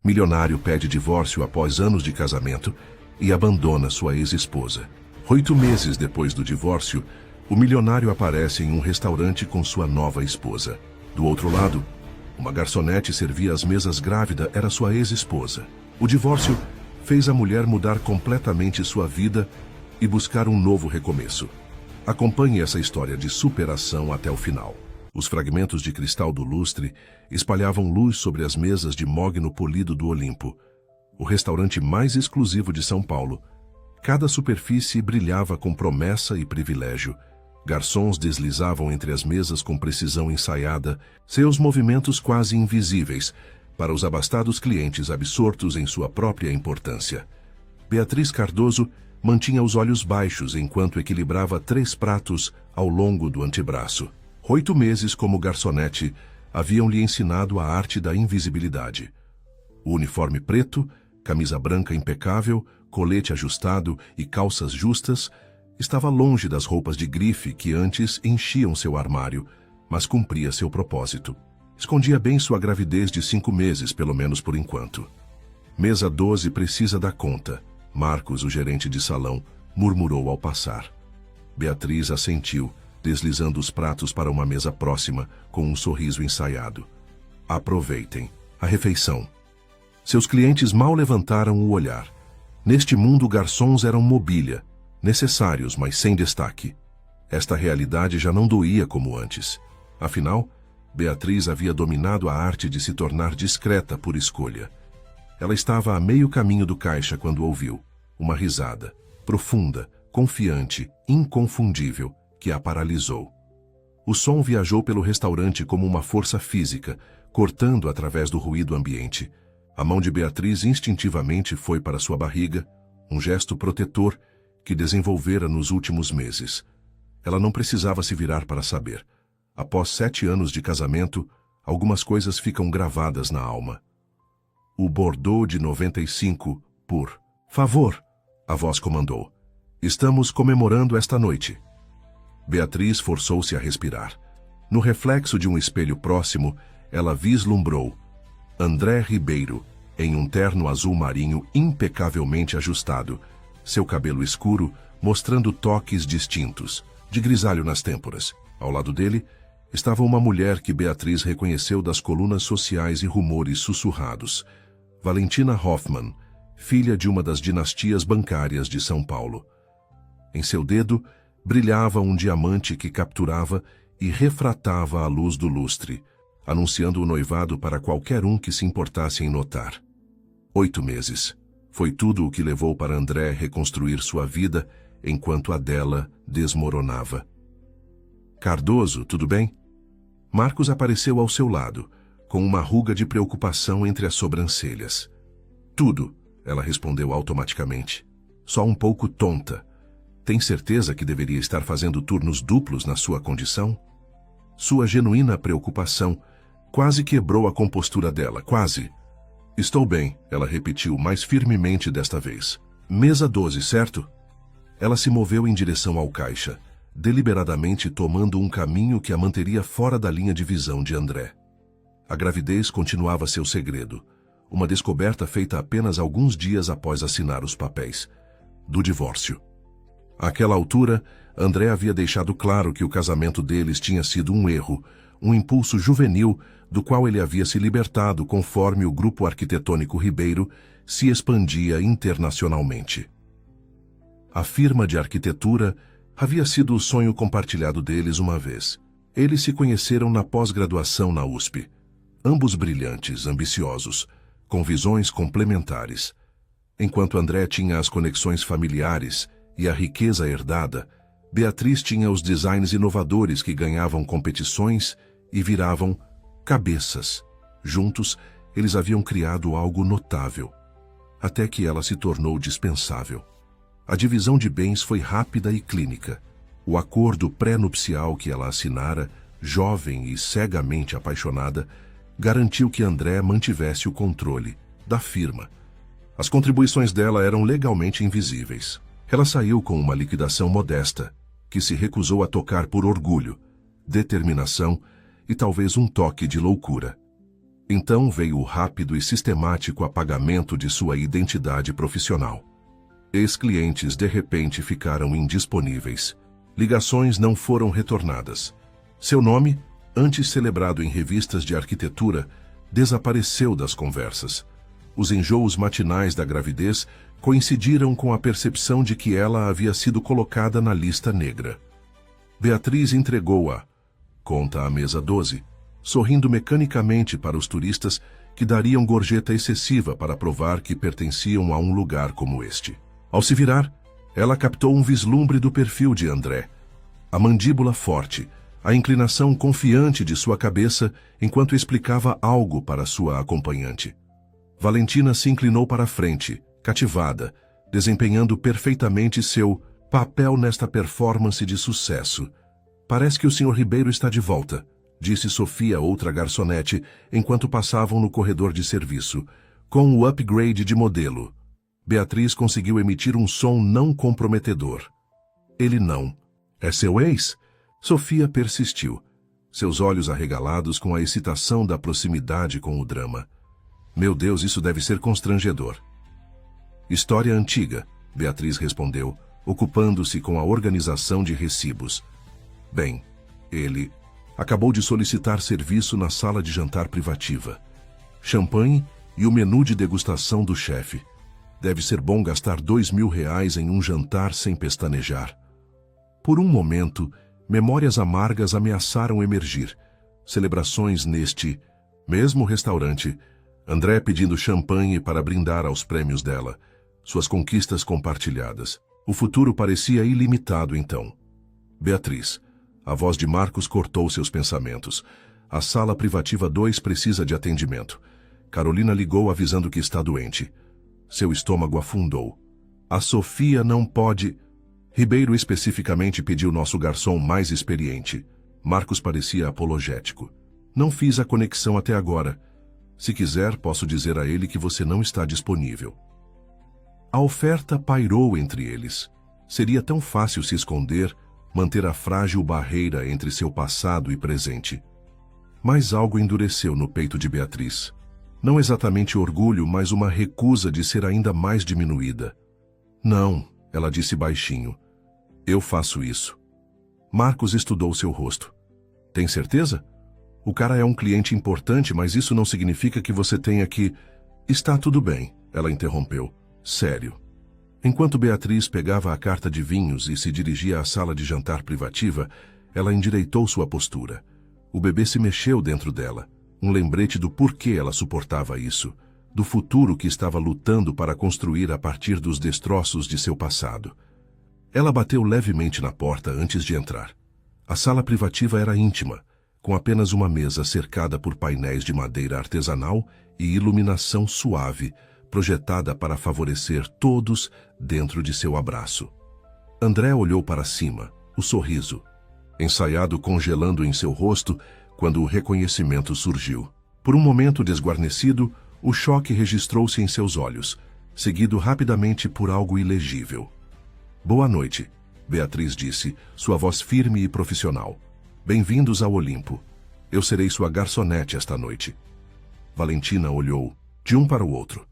Milionário pede divórcio após anos de casamento e abandona sua ex-esposa. 8 meses depois do divórcio, o milionário aparece em um restaurante com sua nova esposa. Do outro lado, uma garçonete servia as mesas grávida era sua ex-esposa. O divórcio fez a mulher mudar completamente sua vida e buscar um novo recomeço. Acompanhe essa história de superação até o final. Os fragmentos de cristal do lustre espalhavam luz sobre as mesas de mogno polido do Olimpo, o restaurante mais exclusivo de São Paulo. Cada superfície brilhava com promessa e privilégio. Garçons deslizavam entre as mesas com precisão ensaiada, seus movimentos quase invisíveis para os abastados clientes absortos em sua própria importância. Beatriz Cardoso mantinha os olhos baixos enquanto equilibrava 3 pratos ao longo do antebraço. 8 meses como garçonete haviam lhe ensinado a arte da invisibilidade. O uniforme preto, camisa branca impecável, colete ajustado e calças justas estava longe das roupas de grife que antes enchiam seu armário, mas cumpria seu propósito. Escondia bem sua gravidez de 5 meses, pelo menos por enquanto. Mesa 12 precisa dar conta. Marcos, o gerente de salão, murmurou ao passar. Beatriz assentiu, deslizando os pratos para uma mesa próxima, com um sorriso ensaiado. Aproveitem a refeição. Seus clientes mal levantaram o olhar. Neste mundo, garçons eram mobília, necessários, mas sem destaque. Esta realidade já não doía como antes. Afinal, Beatriz havia dominado a arte de se tornar discreta por escolha. Ela estava a meio caminho do caixa quando ouviu uma risada, profunda, confiante, inconfundível, que a paralisou. O som viajou pelo restaurante como uma força física, cortando através do ruído ambiente. A mão de Beatriz instintivamente foi para sua barriga, um gesto protetor que desenvolvera nos últimos meses. Ela não precisava se virar para saber. Após 7 anos de casamento, algumas coisas ficam gravadas na alma. O Bordeaux de 95, por favor, a voz comandou. Estamos comemorando esta noite. Beatriz forçou-se a respirar. No reflexo de um espelho próximo, ela vislumbrou André Ribeiro, em um terno azul marinho impecavelmente ajustado, seu cabelo escuro mostrando toques distintos, de grisalho nas têmporas. Ao lado dele, estava uma mulher que Beatriz reconheceu das colunas sociais e rumores sussurrados. Valentina Hoffmann, filha de uma das dinastias bancárias de São Paulo. Em seu dedo, brilhava um diamante que capturava e refratava a luz do lustre, anunciando o noivado para qualquer um que se importasse em notar. 8 meses. Foi tudo o que levou para André reconstruir sua vida enquanto a dela desmoronava. Cardoso, tudo bem? Marcos apareceu ao seu lado, com uma ruga de preocupação entre as sobrancelhas. Tudo, ela respondeu automaticamente. Só um pouco tonta. Tem certeza que deveria estar fazendo turnos duplos na sua condição? Sua genuína preocupação quase quebrou a compostura dela, quase. Estou bem, ela repetiu mais firmemente desta vez. Mesa 12, certo? Ela se moveu em direção ao caixa, deliberadamente tomando um caminho que a manteria fora da linha de visão de André. A gravidez continuava seu segredo, uma descoberta feita apenas alguns dias após assinar os papéis do divórcio. Àquela altura, André havia deixado claro que o casamento deles tinha sido um erro, um impulso juvenil do qual ele havia se libertado conforme o grupo arquitetônico Ribeiro se expandia internacionalmente. A firma de arquitetura havia sido o sonho compartilhado deles uma vez. Eles se conheceram na pós-graduação na USP, ambos brilhantes, ambiciosos, com visões complementares. Enquanto André tinha as conexões familiares e a riqueza herdada, Beatriz tinha os designs inovadores que ganhavam competições e viravam cabeças. Juntos, eles haviam criado algo notável, até que ela se tornou dispensável. A divisão de bens foi rápida e clínica. O acordo pré-nupcial que ela assinara, jovem e cegamente apaixonada, garantiu que André mantivesse o controle da firma. As contribuições dela eram legalmente invisíveis. Ela saiu com uma liquidação modesta, que se recusou a tocar por orgulho, determinação e talvez um toque de loucura. Então veio o rápido e sistemático apagamento de sua identidade profissional. Ex-clientes de repente ficaram indisponíveis. Ligações não foram retornadas. Seu nome, antes celebrado em revistas de arquitetura, desapareceu das conversas. Os enjoos matinais da gravidez coincidiram com a percepção de que ela havia sido colocada na lista negra. Beatriz entregou-a, conta a mesa 12, sorrindo mecanicamente para os turistas que dariam gorjeta excessiva para provar que pertenciam a um lugar como este. Ao se virar, ela captou um vislumbre do perfil de André. A mandíbula forte, a inclinação confiante de sua cabeça enquanto explicava algo para sua acompanhante. Valentina se inclinou para a frente, cativada, desempenhando perfeitamente seu papel nesta performance de sucesso. Parece que o Sr. Ribeiro está de volta, disse Sofia, outra garçonete, enquanto passavam no corredor de serviço, com o upgrade de modelo. Beatriz conseguiu emitir um som não comprometedor. Ele não. É seu ex? Sofia persistiu, seus olhos arregalados com a excitação da proximidade com o drama. Meu Deus, isso deve ser constrangedor. História antiga, Beatriz respondeu, ocupando-se com a organização de recibos. Bem, ele acabou de solicitar serviço na sala de jantar privativa. Champanhe e o menu de degustação do chefe. Deve ser bom gastar R$2.000 em um jantar sem pestanejar. Por um momento, memórias amargas ameaçaram emergir. Celebrações neste mesmo restaurante. André pedindo champanhe para brindar aos prêmios dela. Suas conquistas compartilhadas. O futuro parecia ilimitado então. Beatriz. A voz de Marcos cortou seus pensamentos. A sala privativa 2 precisa de atendimento. Carolina ligou avisando que está doente. Seu estômago afundou. A Sofia não pode... Ribeiro especificamente pediu nosso garçom mais experiente. Marcos parecia apologético. Não fiz a conexão até agora. Se quiser, posso dizer a ele que você não está disponível. A oferta pairou entre eles. Seria tão fácil se esconder, manter a frágil barreira entre seu passado e presente. Mas algo endureceu no peito de Beatriz. Não exatamente orgulho, mas uma recusa de ser ainda mais diminuída. Não, ela disse baixinho. Eu faço isso. Marcos estudou seu rosto. Tem certeza? O cara é um cliente importante, mas isso não significa que você tenha que... Está tudo bem, ela interrompeu. Sério. Enquanto Beatriz pegava a carta de vinhos e se dirigia à sala de jantar privativa, ela endireitou sua postura. O bebê se mexeu dentro dela, um lembrete do porquê ela suportava isso, do futuro que estava lutando para construir a partir dos destroços de seu passado. Ela bateu levemente na porta antes de entrar. A sala privativa era íntima, com apenas uma mesa cercada por painéis de madeira artesanal e iluminação suave, projetada para favorecer todos dentro de seu abraço. André olhou para cima, o sorriso, ensaiado congelando em seu rosto quando o reconhecimento surgiu. Por um momento desguarnecido, o choque registrou-se em seus olhos, seguido rapidamente por algo ilegível. Boa noite, Beatriz disse, sua voz firme e profissional. Bem-vindos ao Olimpo. Eu serei sua garçonete esta noite. Valentina olhou, de um para o outro.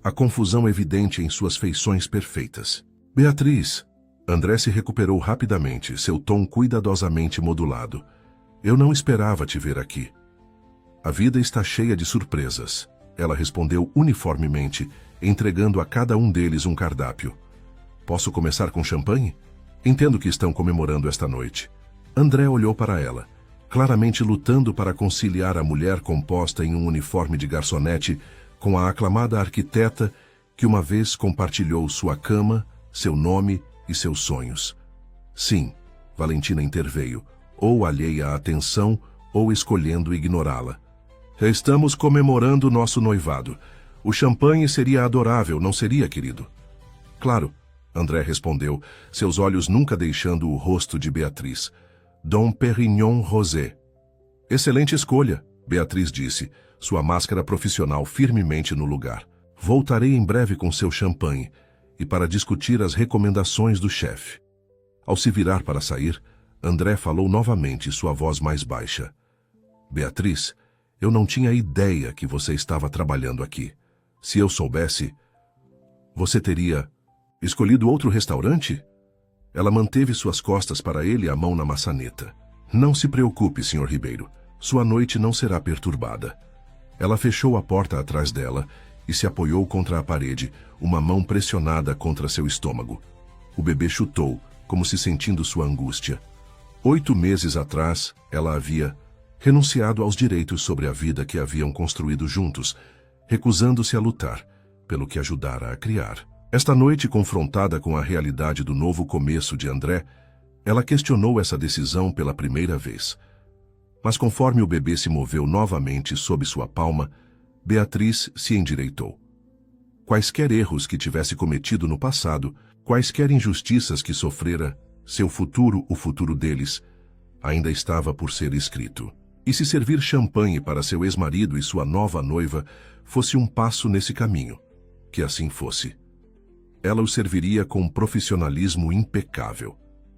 A confusão evidente em suas feições perfeitas. Beatriz. André se recuperou rapidamente, seu tom cuidadosamente modulado. Eu não esperava te ver aqui. A vida está cheia de surpresas. Ela respondeu uniformemente, entregando a cada um deles um cardápio. Posso começar com champanhe? Entendo que estão comemorando esta noite. André olhou para ela, claramente lutando para conciliar a mulher composta em um uniforme de garçonete com a aclamada arquiteta que uma vez compartilhou sua cama, seu nome e seus sonhos. Sim, Valentina interveio, ou alheia à atenção, ou escolhendo ignorá-la. Estamos comemorando nosso noivado. O champanhe seria adorável, não seria, querido? Claro, André respondeu, seus olhos nunca deixando o rosto de Beatriz. Dom Perignon Rosé. Excelente escolha, Beatriz disse, sua máscara profissional firmemente no lugar. Voltarei em breve com seu champanhe e para discutir as recomendações do chefe. Ao se virar para sair, André falou novamente, sua voz mais baixa. Beatriz, Eu não tinha ideia que você estava trabalhando aqui. Se eu soubesse, você teria escolhido outro restaurante? Ela manteve suas costas para ele, a mão na maçaneta. Não se preocupe, Sr. Ribeiro. Sua noite não será perturbada. Ela fechou a porta atrás dela e se apoiou contra a parede, uma mão pressionada contra seu estômago. O bebê chutou, como se sentindo sua angústia. 8 meses atrás, ela havia renunciado aos direitos sobre a vida que haviam construído juntos, recusando-se a lutar pelo que ajudara a criar. Esta noite, confrontada com a realidade do novo começo de André, ela questionou essa decisão pela primeira vez. Mas conforme o bebê se moveu novamente sob sua palma, Beatriz se endireitou. Quaisquer erros que tivesse cometido no passado, quaisquer injustiças que sofrera, seu futuro, o futuro deles, ainda estava por ser escrito. E se servir champanhe para seu ex-marido e sua nova noiva fosse um passo nesse caminho, que assim fosse. Ela o serviria com um profissionalismo impecável.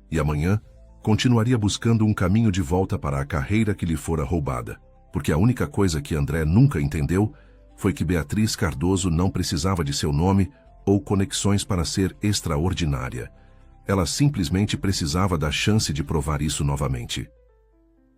E amanhã, continuaria buscando um caminho de volta para a carreira que lhe fora roubada, porque a única coisa que André nunca entendeu foi que Beatriz Cardoso não precisava de seu nome ou conexões para ser extraordinária. Ela simplesmente precisava da chance de provar isso novamente.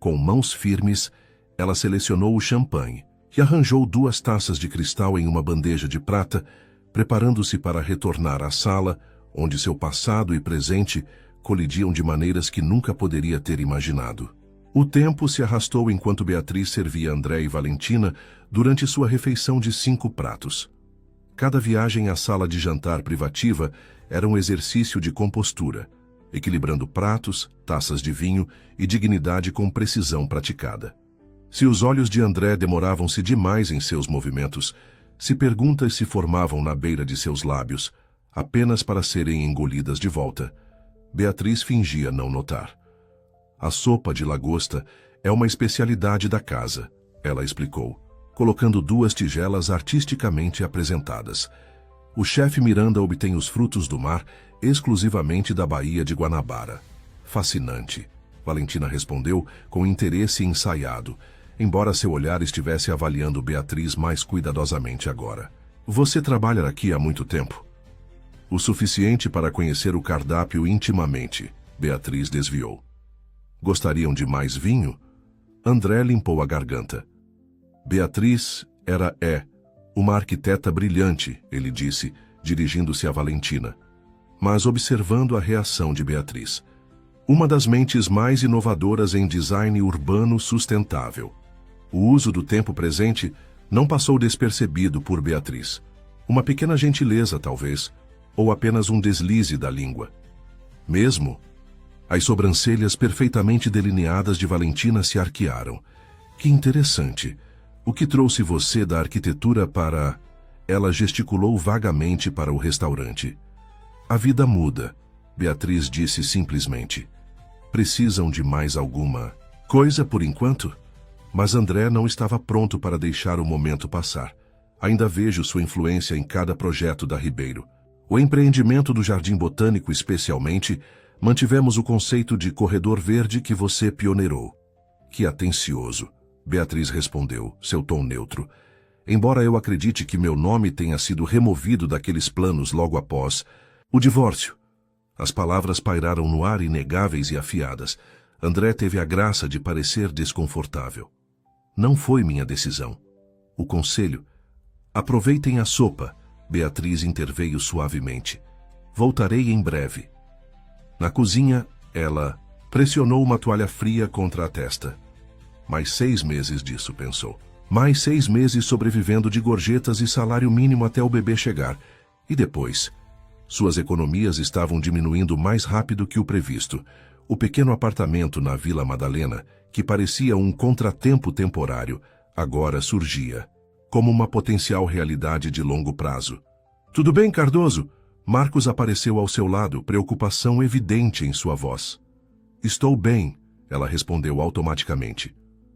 Com mãos firmes, ela selecionou o champanhe e arranjou 2 taças de cristal em uma bandeja de prata, preparando-se para retornar à sala, onde seu passado e presente colidiam de maneiras que nunca poderia ter imaginado. O tempo se arrastou enquanto Beatriz servia André e Valentina durante sua refeição de 5 pratos. Cada viagem à sala de jantar privativa era um exercício de compostura, equilibrando pratos, taças de vinho e dignidade com precisão praticada. Se os olhos de André demoravam-se demais em seus movimentos, se perguntas se formavam na beira de seus lábios, apenas para serem engolidas de volta, Beatriz fingia não notar. A sopa de lagosta é uma especialidade da casa, ela explicou, colocando 2 tigelas artisticamente apresentadas. O chefe Miranda obtém os frutos do mar exclusivamente da Baía de Guanabara. Fascinante, Valentina respondeu com interesse ensaiado, embora seu olhar estivesse avaliando Beatriz mais cuidadosamente agora. Você trabalha aqui há muito tempo? O suficiente para conhecer o cardápio intimamente, Beatriz desviou. Gostariam de mais vinho? André limpou a garganta. Beatriz era uma arquiteta brilhante, ele disse, dirigindo-se a Valentina, mas observando a reação de Beatriz. Uma das mentes mais inovadoras em design urbano sustentável. O uso do tempo presente não passou despercebido por Beatriz. Uma pequena gentileza, talvez, ou apenas um deslize da língua. Mesmo, as sobrancelhas perfeitamente delineadas de Valentina se arquearam. Que interessante. O que trouxe você da arquitetura para... Ela gesticulou vagamente para o restaurante. A vida muda, Beatriz disse simplesmente. Precisam de mais alguma coisa por enquanto? Mas André não estava pronto para deixar o momento passar. Ainda vejo sua influência em cada projeto da Ribeiro. O empreendimento do Jardim Botânico especialmente, mantivemos o conceito de corredor verde que você pioneirou. Que atencioso, Beatriz respondeu, seu tom neutro. Embora eu acredite que meu nome tenha sido removido daqueles planos logo após o divórcio. As palavras pairaram no ar inegáveis e afiadas. André teve a graça de parecer desconfortável. Não foi minha decisão. O conselho. Aproveitem a sopa, Beatriz interveio suavemente. Voltarei em breve. Na cozinha, ela pressionou uma toalha fria contra a testa. Mais 6 meses disso, pensou. Mais 6 meses sobrevivendo de gorjetas e salário mínimo até o bebê chegar. E depois? Suas economias estavam diminuindo mais rápido que o previsto. O pequeno apartamento na Vila Madalena, que parecia um contratempo temporário, agora surgia como uma potencial realidade de longo prazo. Tudo bem, Cardoso? Marcos apareceu ao seu lado, preocupação evidente em sua voz. Estou bem, ela respondeu automaticamente.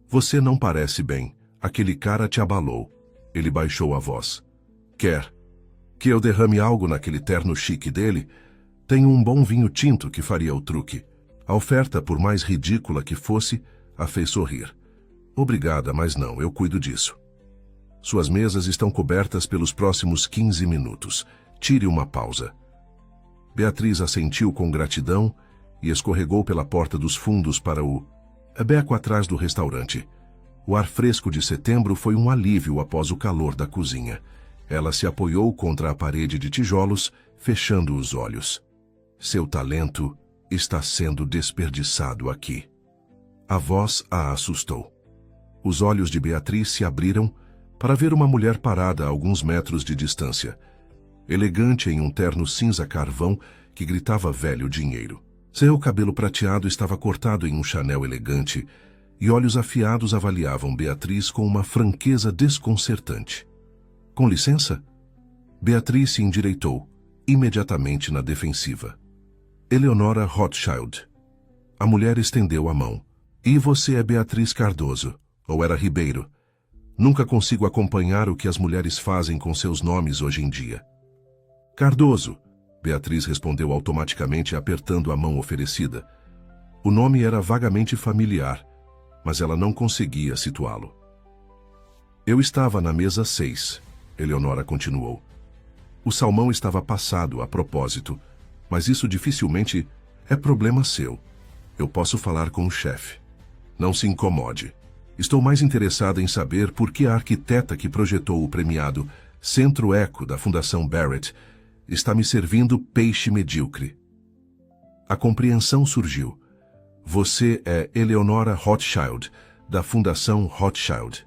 Você não parece bem. Aquele cara te abalou. Ele baixou a voz. Quer que eu derrame algo naquele terno chique dele? Tenho um bom vinho tinto que faria o truque. A oferta, por mais ridícula que fosse, a fez sorrir. Obrigada, mas não, eu cuido disso. Suas mesas estão cobertas pelos próximos 15 minutos. Tire uma pausa. Beatriz assentiu com gratidão e escorregou pela porta dos fundos para o beco atrás do restaurante. O ar fresco de setembro foi um alívio após o calor da cozinha. Ela se apoiou contra a parede de tijolos, fechando os olhos. Seu talento está sendo desperdiçado aqui. A voz a assustou. Os olhos de Beatriz se abriram para ver uma mulher parada a alguns metros de distância, elegante em um terno cinza carvão que gritava velho dinheiro. Seu cabelo prateado estava cortado em um Chanel elegante e olhos afiados avaliavam Beatriz com uma franqueza desconcertante. Com licença? Beatriz se endireitou, imediatamente na defensiva. Eleonora Rothschild. A mulher estendeu a mão. E você é Beatriz Cardoso, ou era Ribeiro? Nunca consigo acompanhar o que as mulheres fazem com seus nomes hoje em dia. Cardoso, Beatriz respondeu automaticamente apertando a mão oferecida. O nome era vagamente familiar, mas ela não conseguia situá-lo. Eu estava na mesa 6, Eleonora continuou. O salmão estava passado a propósito, mas isso dificilmente é problema seu. Eu posso falar com o chefe. Não se incomode. Estou mais interessada em saber por que a arquiteta que projetou o premiado Centro Eco da Fundação Barrett está me servindo peixe medíocre. A compreensão surgiu. Você é Eleonora Rothschild, da Fundação Rothschild.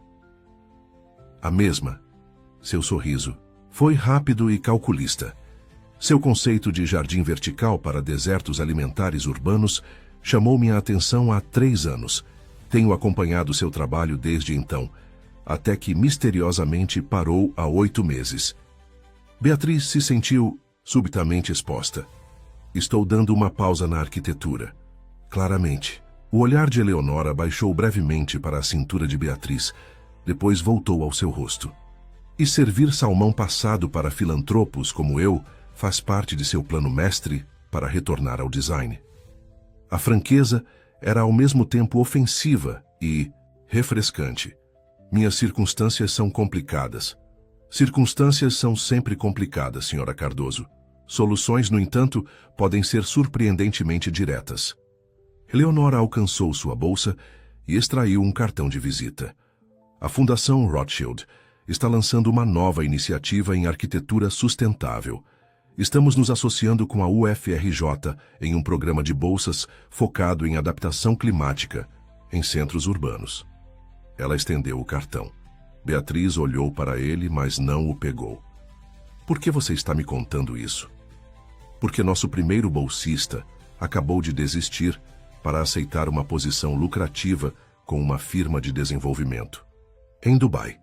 A mesma. Seu sorriso foi rápido e calculista. Seu conceito de jardim vertical para desertos alimentares urbanos chamou minha atenção há 3 anos. Tenho acompanhado seu trabalho desde então, até que misteriosamente parou há 8 meses. Beatriz se sentiu subitamente exposta. Estou dando uma pausa na arquitetura. Claramente. O olhar de Eleonora baixou brevemente para a cintura de Beatriz, depois voltou ao seu rosto. E servir salmão passado para filantropos como eu faz parte de seu plano mestre para retornar ao design. A franqueza era ao mesmo tempo ofensiva e refrescante. Minhas circunstâncias são complicadas. Circunstâncias são sempre complicadas, Sra. Cardoso. Soluções, no entanto, podem ser surpreendentemente diretas. Eleonora alcançou sua bolsa e extraiu um cartão de visita. A Fundação Rothschild está lançando uma nova iniciativa em arquitetura sustentável. Estamos nos associando com a UFRJ em um programa de bolsas focado em adaptação climática em centros urbanos. Ela estendeu o cartão. Beatriz olhou para ele, mas não o pegou. Por que você está me contando isso? Porque nosso primeiro bolsista acabou de desistir para aceitar uma posição lucrativa com uma firma de desenvolvimento. Em Dubai.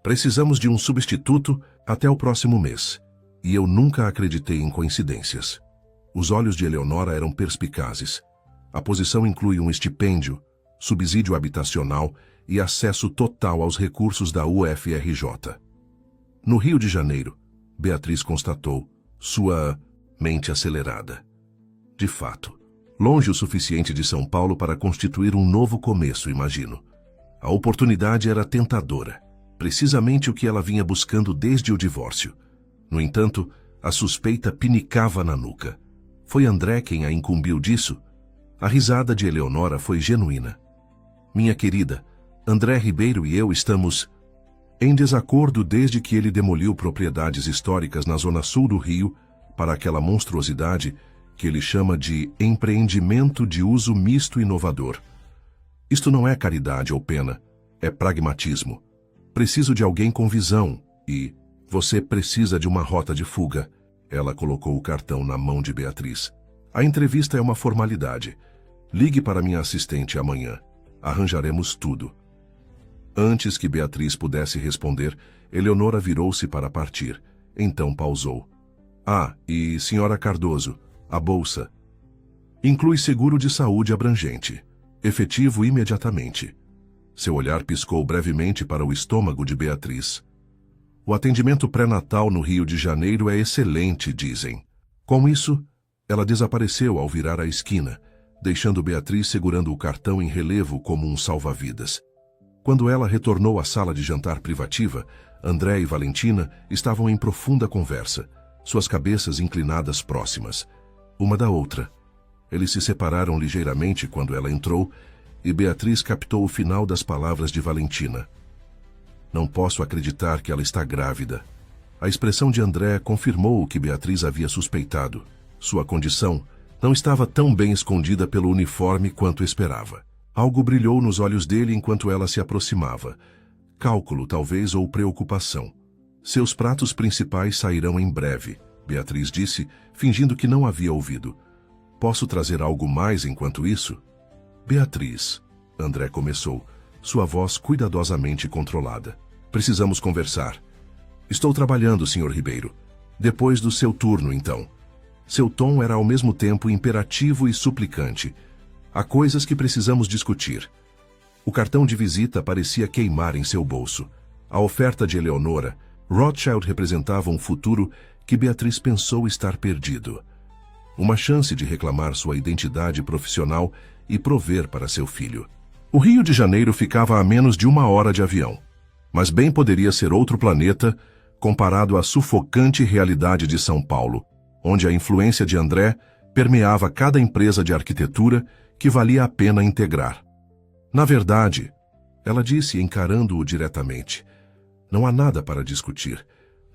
Precisamos de um substituto até o próximo mês. E eu nunca acreditei em coincidências. Os olhos de Eleonora eram perspicazes. A posição inclui um estipêndio, subsídio habitacional e acesso total aos recursos da UFRJ. No Rio de Janeiro, Beatriz constatou, sua mente acelerada. De fato, longe o suficiente de São Paulo para constituir um novo começo, imagino. A oportunidade era tentadora, precisamente o que ela vinha buscando desde o divórcio. No entanto, a suspeita pinicava na nuca. Foi André quem a incumbiu disso? A risada de Eleonora foi genuína. Minha querida, André Ribeiro e eu estamos em desacordo desde que ele demoliu propriedades históricas na zona sul do Rio para aquela monstruosidade que ele chama de empreendimento de uso misto inovador. Isto não é caridade ou pena, é pragmatismo. Preciso de alguém com visão e você precisa de uma rota de fuga. Ela colocou o cartão na mão de Beatriz. A entrevista é uma formalidade. Ligue para minha assistente amanhã. Arranjaremos tudo. Antes que Beatriz pudesse responder, Eleonora virou-se para partir. Então pausou. Ah, e Sra. Cardoso, a bolsa. Inclui seguro de saúde abrangente. Efetivo imediatamente. Seu olhar piscou brevemente para o estômago de Beatriz. O atendimento pré-natal no Rio de Janeiro é excelente, dizem. Com isso, ela desapareceu ao virar a esquina, deixando Beatriz segurando o cartão em relevo como um salva-vidas. Quando ela retornou à sala de jantar privativa, André e Valentina estavam em profunda conversa, suas cabeças inclinadas próximas, uma da outra. Eles se separaram ligeiramente quando ela entrou e Beatriz captou o final das palavras de Valentina. Não posso acreditar que ela está grávida. A expressão de André confirmou o que Beatriz havia suspeitado. Sua condição não estava tão bem escondida pelo uniforme quanto esperava. Algo brilhou nos olhos dele enquanto ela se aproximava. Cálculo, talvez, ou preocupação. Seus pratos principais sairão em breve, Beatriz disse, fingindo que não havia ouvido. Posso trazer algo mais enquanto isso? Beatriz, André começou, sua voz cuidadosamente controlada. Precisamos conversar. Estou trabalhando, Sr. Ribeiro. Depois do seu turno, então. Seu tom era ao mesmo tempo imperativo e suplicante. Há coisas que precisamos discutir. O cartão de visita parecia queimar em seu bolso. A oferta de Eleonora, Rothschild representava um futuro que Beatriz pensou estar perdido. Uma chance de reclamar sua identidade profissional e prover para seu filho. O Rio de Janeiro ficava a menos de 1 hora de avião, mas bem poderia ser outro planeta comparado à sufocante realidade de São Paulo, onde a influência de André permeava cada empresa de arquitetura que valia a pena integrar. Na verdade, ela disse, encarando-o diretamente, não há nada para discutir.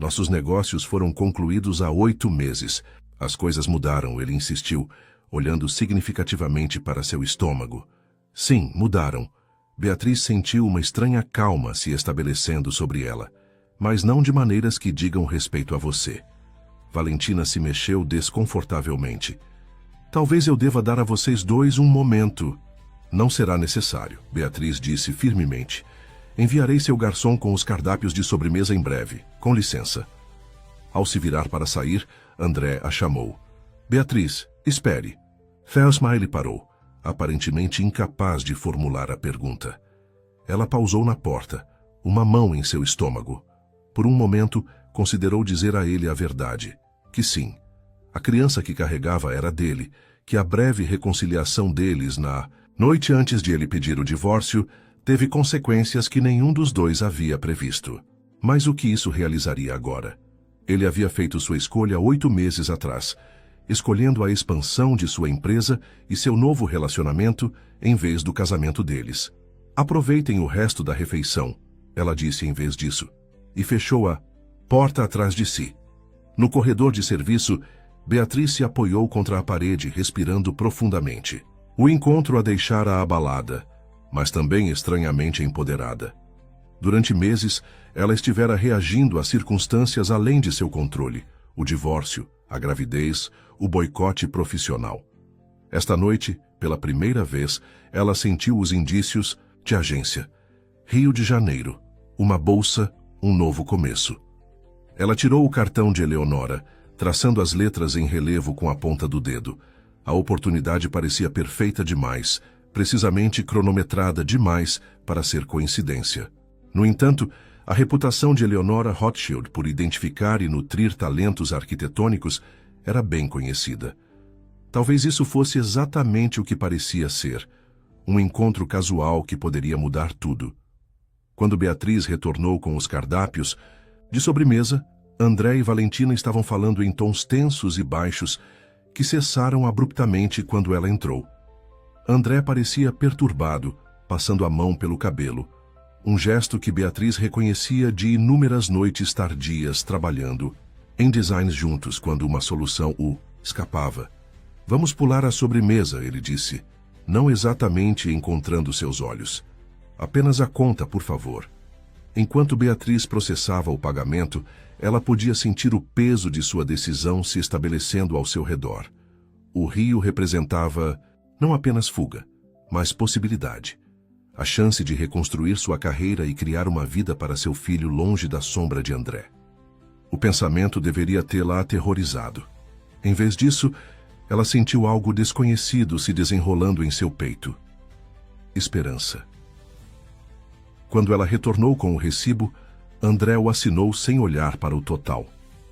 Nossos negócios foram concluídos há 8 meses. As coisas mudaram, ele insistiu, olhando significativamente para seu estômago. Sim, mudaram. Beatriz sentiu uma estranha calma se estabelecendo sobre ela, mas não de maneiras que digam respeito a você. Valentina se mexeu desconfortavelmente. Talvez eu deva dar a vocês dois um momento. Não será necessário, Beatriz disse firmemente. Enviarei seu garçom com os cardápios de sobremesa em breve. Com licença. Ao se virar para sair, André a chamou. Beatriz, espere. Felsmile parou, aparentemente incapaz de formular a pergunta. Ela pausou na porta, uma mão em seu estômago. Por um momento, considerou dizer a ele a verdade, que sim, a criança que carregava era dele, que a breve reconciliação deles na noite antes de ele pedir o divórcio teve consequências que nenhum dos dois havia previsto. Mas o que isso realizaria agora? Ele havia feito sua escolha 8 meses atrás, escolhendo a expansão de sua empresa e seu novo relacionamento em vez do casamento deles. Aproveitem o resto da refeição, ela disse em vez disso, e fechou a porta atrás de si. No corredor de serviço, Beatriz se apoiou contra a parede, respirando profundamente. O encontro a deixara abalada, mas também estranhamente empoderada. Durante meses, ela estivera reagindo a circunstâncias além de seu controle, o divórcio, a gravidez, o boicote profissional. Esta noite, pela primeira vez, ela sentiu os indícios de agência. Rio de Janeiro, uma bolsa, um novo começo. Ela tirou o cartão de Eleonora, traçando as letras em relevo com a ponta do dedo. A oportunidade parecia perfeita demais, precisamente cronometrada demais para ser coincidência. No entanto, a reputação de Eleonora Rothschild por identificar e nutrir talentos arquitetônicos era bem conhecida. Talvez isso fosse exatamente o que parecia ser, um encontro casual que poderia mudar tudo. Quando Beatriz retornou com os cardápios, de sobremesa, André e Valentina estavam falando em tons tensos e baixos que cessaram abruptamente quando ela entrou. André parecia perturbado, passando a mão pelo cabelo, um gesto que Beatriz reconhecia de inúmeras noites tardias trabalhando em designs juntos quando uma solução o escapava. Vamos pular a sobremesa, ele disse, não exatamente encontrando seus olhos. Apenas a conta, por favor. Enquanto Beatriz processava o pagamento, ela podia sentir o peso de sua decisão se estabelecendo ao seu redor. O Rio representava não apenas fuga, mas possibilidade. A chance de reconstruir sua carreira e criar uma vida para seu filho longe da sombra de André. O pensamento deveria tê-la aterrorizado. Em vez disso, ela sentiu algo desconhecido se desenrolando em seu peito. Esperança. Quando ela retornou com o recibo, André o assinou sem olhar para o total.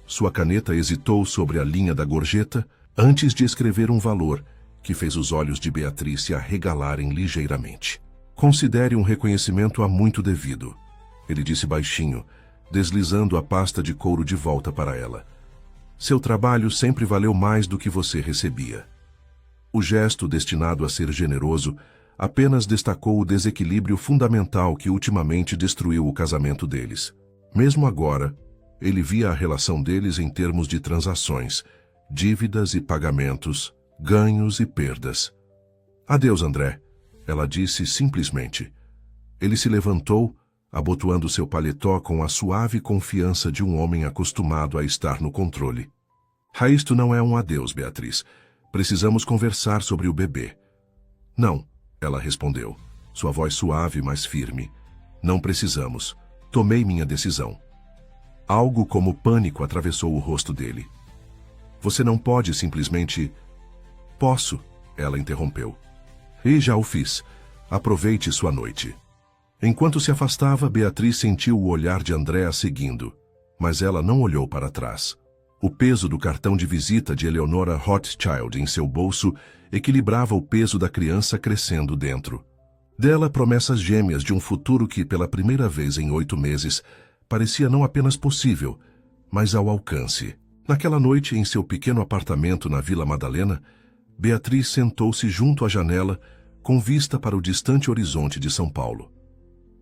Sua caneta hesitou sobre a linha da gorjeta antes de escrever um valor que fez os olhos de Beatriz se arregalarem ligeiramente. Considere um reconhecimento há muito devido, ele disse baixinho, deslizando a pasta de couro de volta para ela. Seu trabalho sempre valeu mais do que você recebia. O gesto, destinado a ser generoso, apenas destacou o desequilíbrio fundamental que ultimamente destruiu o casamento deles. Mesmo agora, ele via a relação deles em termos de transações, dívidas e pagamentos, ganhos e perdas. Adeus, André, ela disse simplesmente. Ele se levantou, abotoando seu paletó com a suave confiança de um homem acostumado a estar no controle. Isto não é um adeus, Beatriz. Precisamos conversar sobre o bebê. Não, ela respondeu, sua voz suave, mas firme. Não precisamos. Tomei minha decisão. Algo como pânico atravessou o rosto dele. Você não pode simplesmente... Posso, ela interrompeu. E já o fiz. Aproveite sua noite. Enquanto se afastava, Beatriz sentiu o olhar de André a seguindo, mas ela não olhou para trás. O peso do cartão de visita de Eleonora Rothschild em seu bolso equilibrava o peso da criança crescendo dentro. Dela, promessas gêmeas de um futuro que, pela primeira vez em 8 meses, parecia não apenas possível, mas ao alcance. Naquela noite, em seu pequeno apartamento na Vila Madalena, Beatriz sentou-se junto à janela, com vista para o distante horizonte de São Paulo.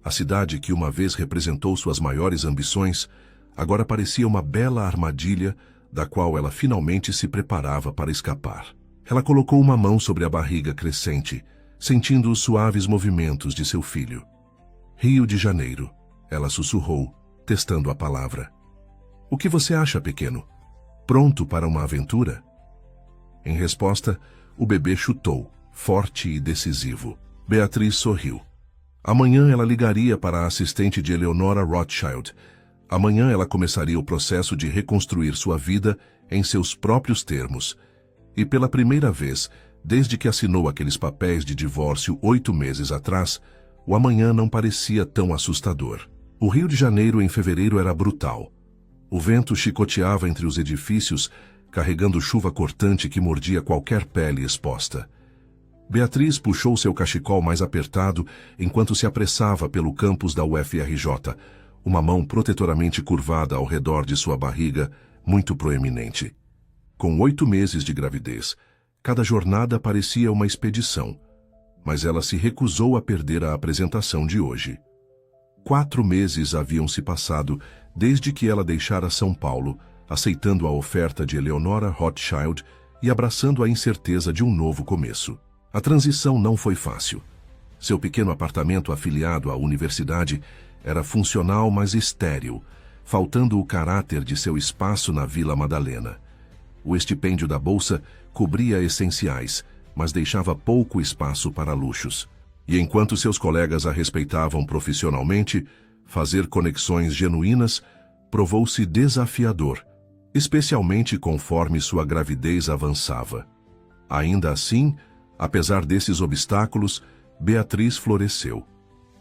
A cidade que uma vez representou suas maiores ambições, agora parecia uma bela armadilha da qual ela finalmente se preparava para escapar. Ela colocou uma mão sobre a barriga crescente, sentindo os suaves movimentos de seu filho. Rio de Janeiro, ela sussurrou, testando a palavra. O que você acha, pequeno? Pronto para uma aventura? Em resposta, o bebê chutou, forte e decisivo. Beatriz sorriu. Amanhã ela ligaria para a assistente de Eleonora Rothschild. Amanhã ela começaria o processo de reconstruir sua vida em seus próprios termos. E pela primeira vez, desde que assinou aqueles papéis de divórcio 8 meses atrás, o amanhã não parecia tão assustador. O Rio de Janeiro em fevereiro era brutal. O vento chicoteava entre os edifícios, carregando chuva cortante que mordia qualquer pele exposta. Beatriz puxou seu cachecol mais apertado enquanto se apressava pelo campus da UFRJ, uma mão protetoramente curvada ao redor de sua barriga, muito proeminente. Com 8 meses de gravidez, cada jornada parecia uma expedição, mas ela se recusou a perder a apresentação de hoje. 4 meses haviam se passado desde que ela deixara São Paulo, aceitando a oferta de Eleonora Rothschild e abraçando a incerteza de um novo começo. A transição não foi fácil. Seu pequeno apartamento afiliado à universidade era funcional, mas estéril, faltando o caráter de seu espaço na Vila Madalena. O estipêndio da bolsa cobria essenciais, mas deixava pouco espaço para luxos. E enquanto seus colegas a respeitavam profissionalmente, fazer conexões genuínas provou-se desafiador, especialmente conforme sua gravidez avançava. Ainda assim, apesar desses obstáculos, Beatriz floresceu.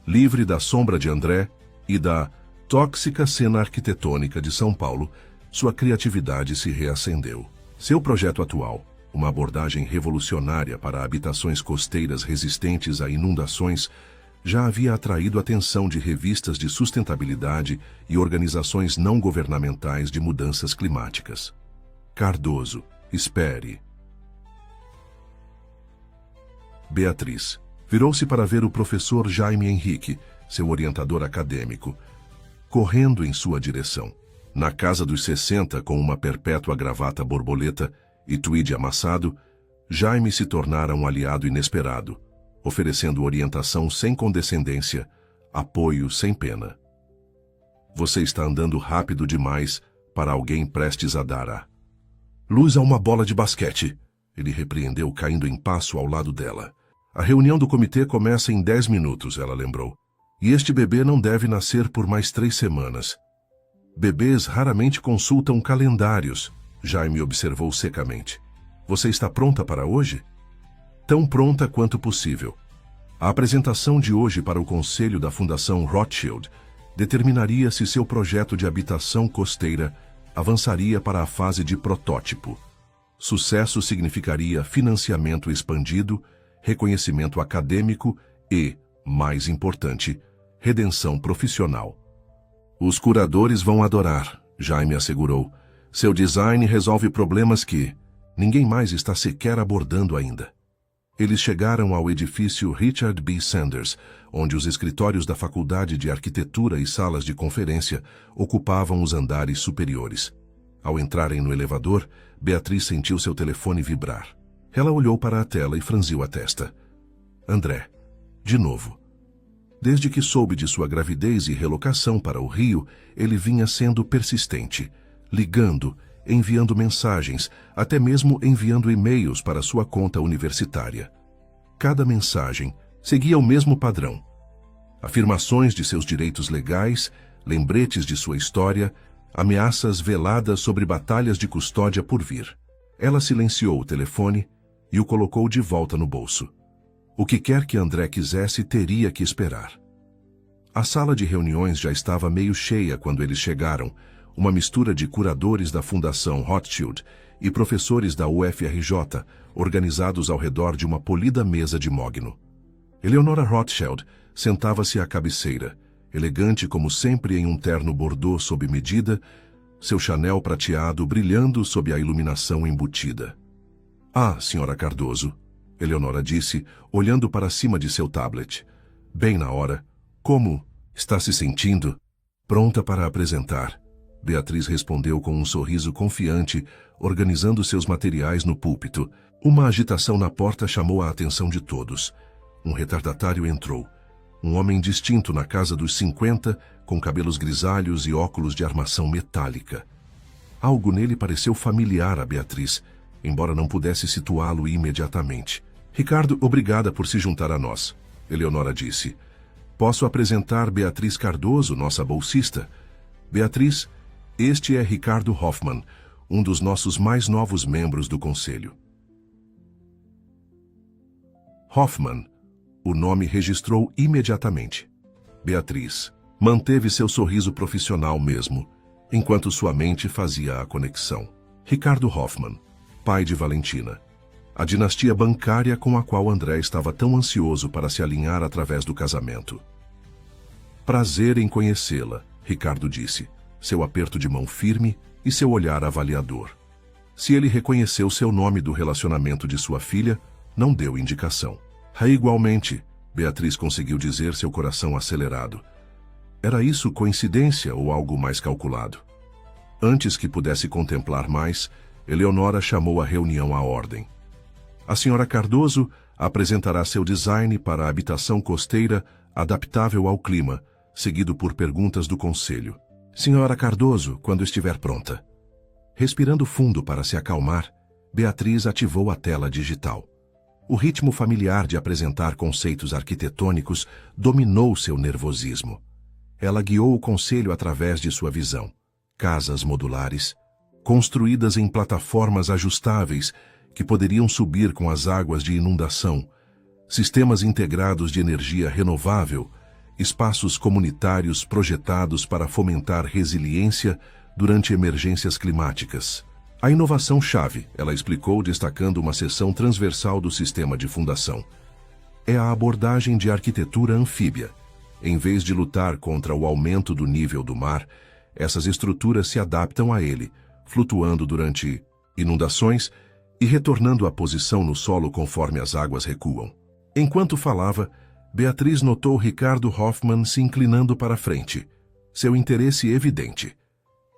Livre da sombra de André e da tóxica cena arquitetônica de São Paulo, sua criatividade se reacendeu. Seu projeto atual, uma abordagem revolucionária para habitações costeiras resistentes a inundações, já havia atraído a atenção de revistas de sustentabilidade e organizações não governamentais de mudanças climáticas. Cardoso, espere. Beatriz virou-se para ver o professor Jaime Henrique, seu orientador acadêmico, correndo em sua direção. Na casa dos 60, com uma perpétua gravata borboleta e tweed amassado, Jaime se tornara um aliado inesperado, oferecendo orientação sem condescendência, apoio sem pena. Você está andando rápido demais para alguém prestes a dar a luz a uma bola de basquete, ele repreendeu, caindo em passo ao lado dela. A reunião do comitê começa em 10 minutos, ela lembrou. E este bebê não deve nascer por mais 3 semanas. Bebês raramente consultam calendários, Jaime observou secamente. Você está pronta para hoje? Tão pronta quanto possível. A apresentação de hoje para o conselho da Fundação Rothschild determinaria se seu projeto de habitação costeira avançaria para a fase de protótipo. Sucesso significaria financiamento expandido, reconhecimento acadêmico e, mais importante, redenção profissional. Os curadores vão adorar, Jaime assegurou. Seu design resolve problemas que ninguém mais está sequer abordando ainda. Eles chegaram ao edifício Richard B. Sanders, onde os escritórios da Faculdade de Arquitetura e salas de conferência ocupavam os andares superiores. Ao entrarem no elevador, Beatriz sentiu seu telefone vibrar. Ela olhou para a tela e franziu a testa. André. De novo. Desde que soube de sua gravidez e relocação para o Rio, ele vinha sendo persistente, ligando, enviando mensagens, até mesmo enviando e-mails para sua conta universitária. Cada mensagem seguia o mesmo padrão. Afirmações de seus direitos legais, lembretes de sua história, ameaças veladas sobre batalhas de custódia por vir. Ela silenciou o telefone e o colocou de volta no bolso. O que quer que André quisesse teria que esperar. A sala de reuniões já estava meio cheia quando eles chegaram, uma mistura de curadores da Fundação Rothschild e professores da UFRJ, organizados ao redor de uma polida mesa de mogno. Eleonora Rothschild sentava-se à cabeceira, elegante como sempre em um terno bordô sob medida, seu Chanel prateado brilhando sob a iluminação embutida. Ah, senhora Cardoso, Eleonora disse, olhando para cima de seu tablet. Bem na hora. Como está se sentindo? Pronta para apresentar. Beatriz respondeu com um sorriso confiante, organizando seus materiais no púlpito. Uma agitação na porta chamou a atenção de todos. Um retardatário entrou. Um homem distinto na casa dos 50, com cabelos grisalhos e óculos de armação metálica. Algo nele pareceu familiar a Beatriz, embora não pudesse situá-lo imediatamente. Ricardo, obrigada por se juntar a nós, Eleonora disse. Posso apresentar Beatriz Cardoso, nossa bolsista? Beatriz, este é Ricardo Hoffman, um dos nossos mais novos membros do conselho. Hoffman, o nome registrou imediatamente. Beatriz manteve seu sorriso profissional mesmo, enquanto sua mente fazia a conexão. Ricardo Hoffman, pai de Valentina. A dinastia bancária com a qual André estava tão ansioso para se alinhar através do casamento. Prazer em conhecê-la, Ricardo disse, seu aperto de mão firme e seu olhar avaliador. Se ele reconheceu seu nome do relacionamento de sua filha, não deu indicação. Igualmente, Beatriz conseguiu dizer, seu coração acelerado. Era isso coincidência ou algo mais calculado? Antes que pudesse contemplar mais, Eleonora chamou a reunião à ordem. A senhora Cardoso apresentará seu design para a habitação costeira adaptável ao clima, seguido por perguntas do conselho. Senhora Cardoso, quando estiver pronta. Respirando fundo para se acalmar, Beatriz ativou a tela digital. O ritmo familiar de apresentar conceitos arquitetônicos dominou seu nervosismo. Ela guiou o conselho através de sua visão. Casas modulares, construídas em plataformas ajustáveis que poderiam subir com as águas de inundação, sistemas integrados de energia renovável, espaços comunitários projetados para fomentar resiliência durante emergências climáticas. A inovação-chave, ela explicou, destacando uma seção transversal do sistema de fundação, é a abordagem de arquitetura anfíbia. Em vez de lutar contra o aumento do nível do mar, essas estruturas se adaptam a ele, flutuando durante inundações e retornando à posição no solo conforme as águas recuam. Enquanto falava, Beatriz notou Ricardo Hoffman se inclinando para a frente, seu interesse evidente.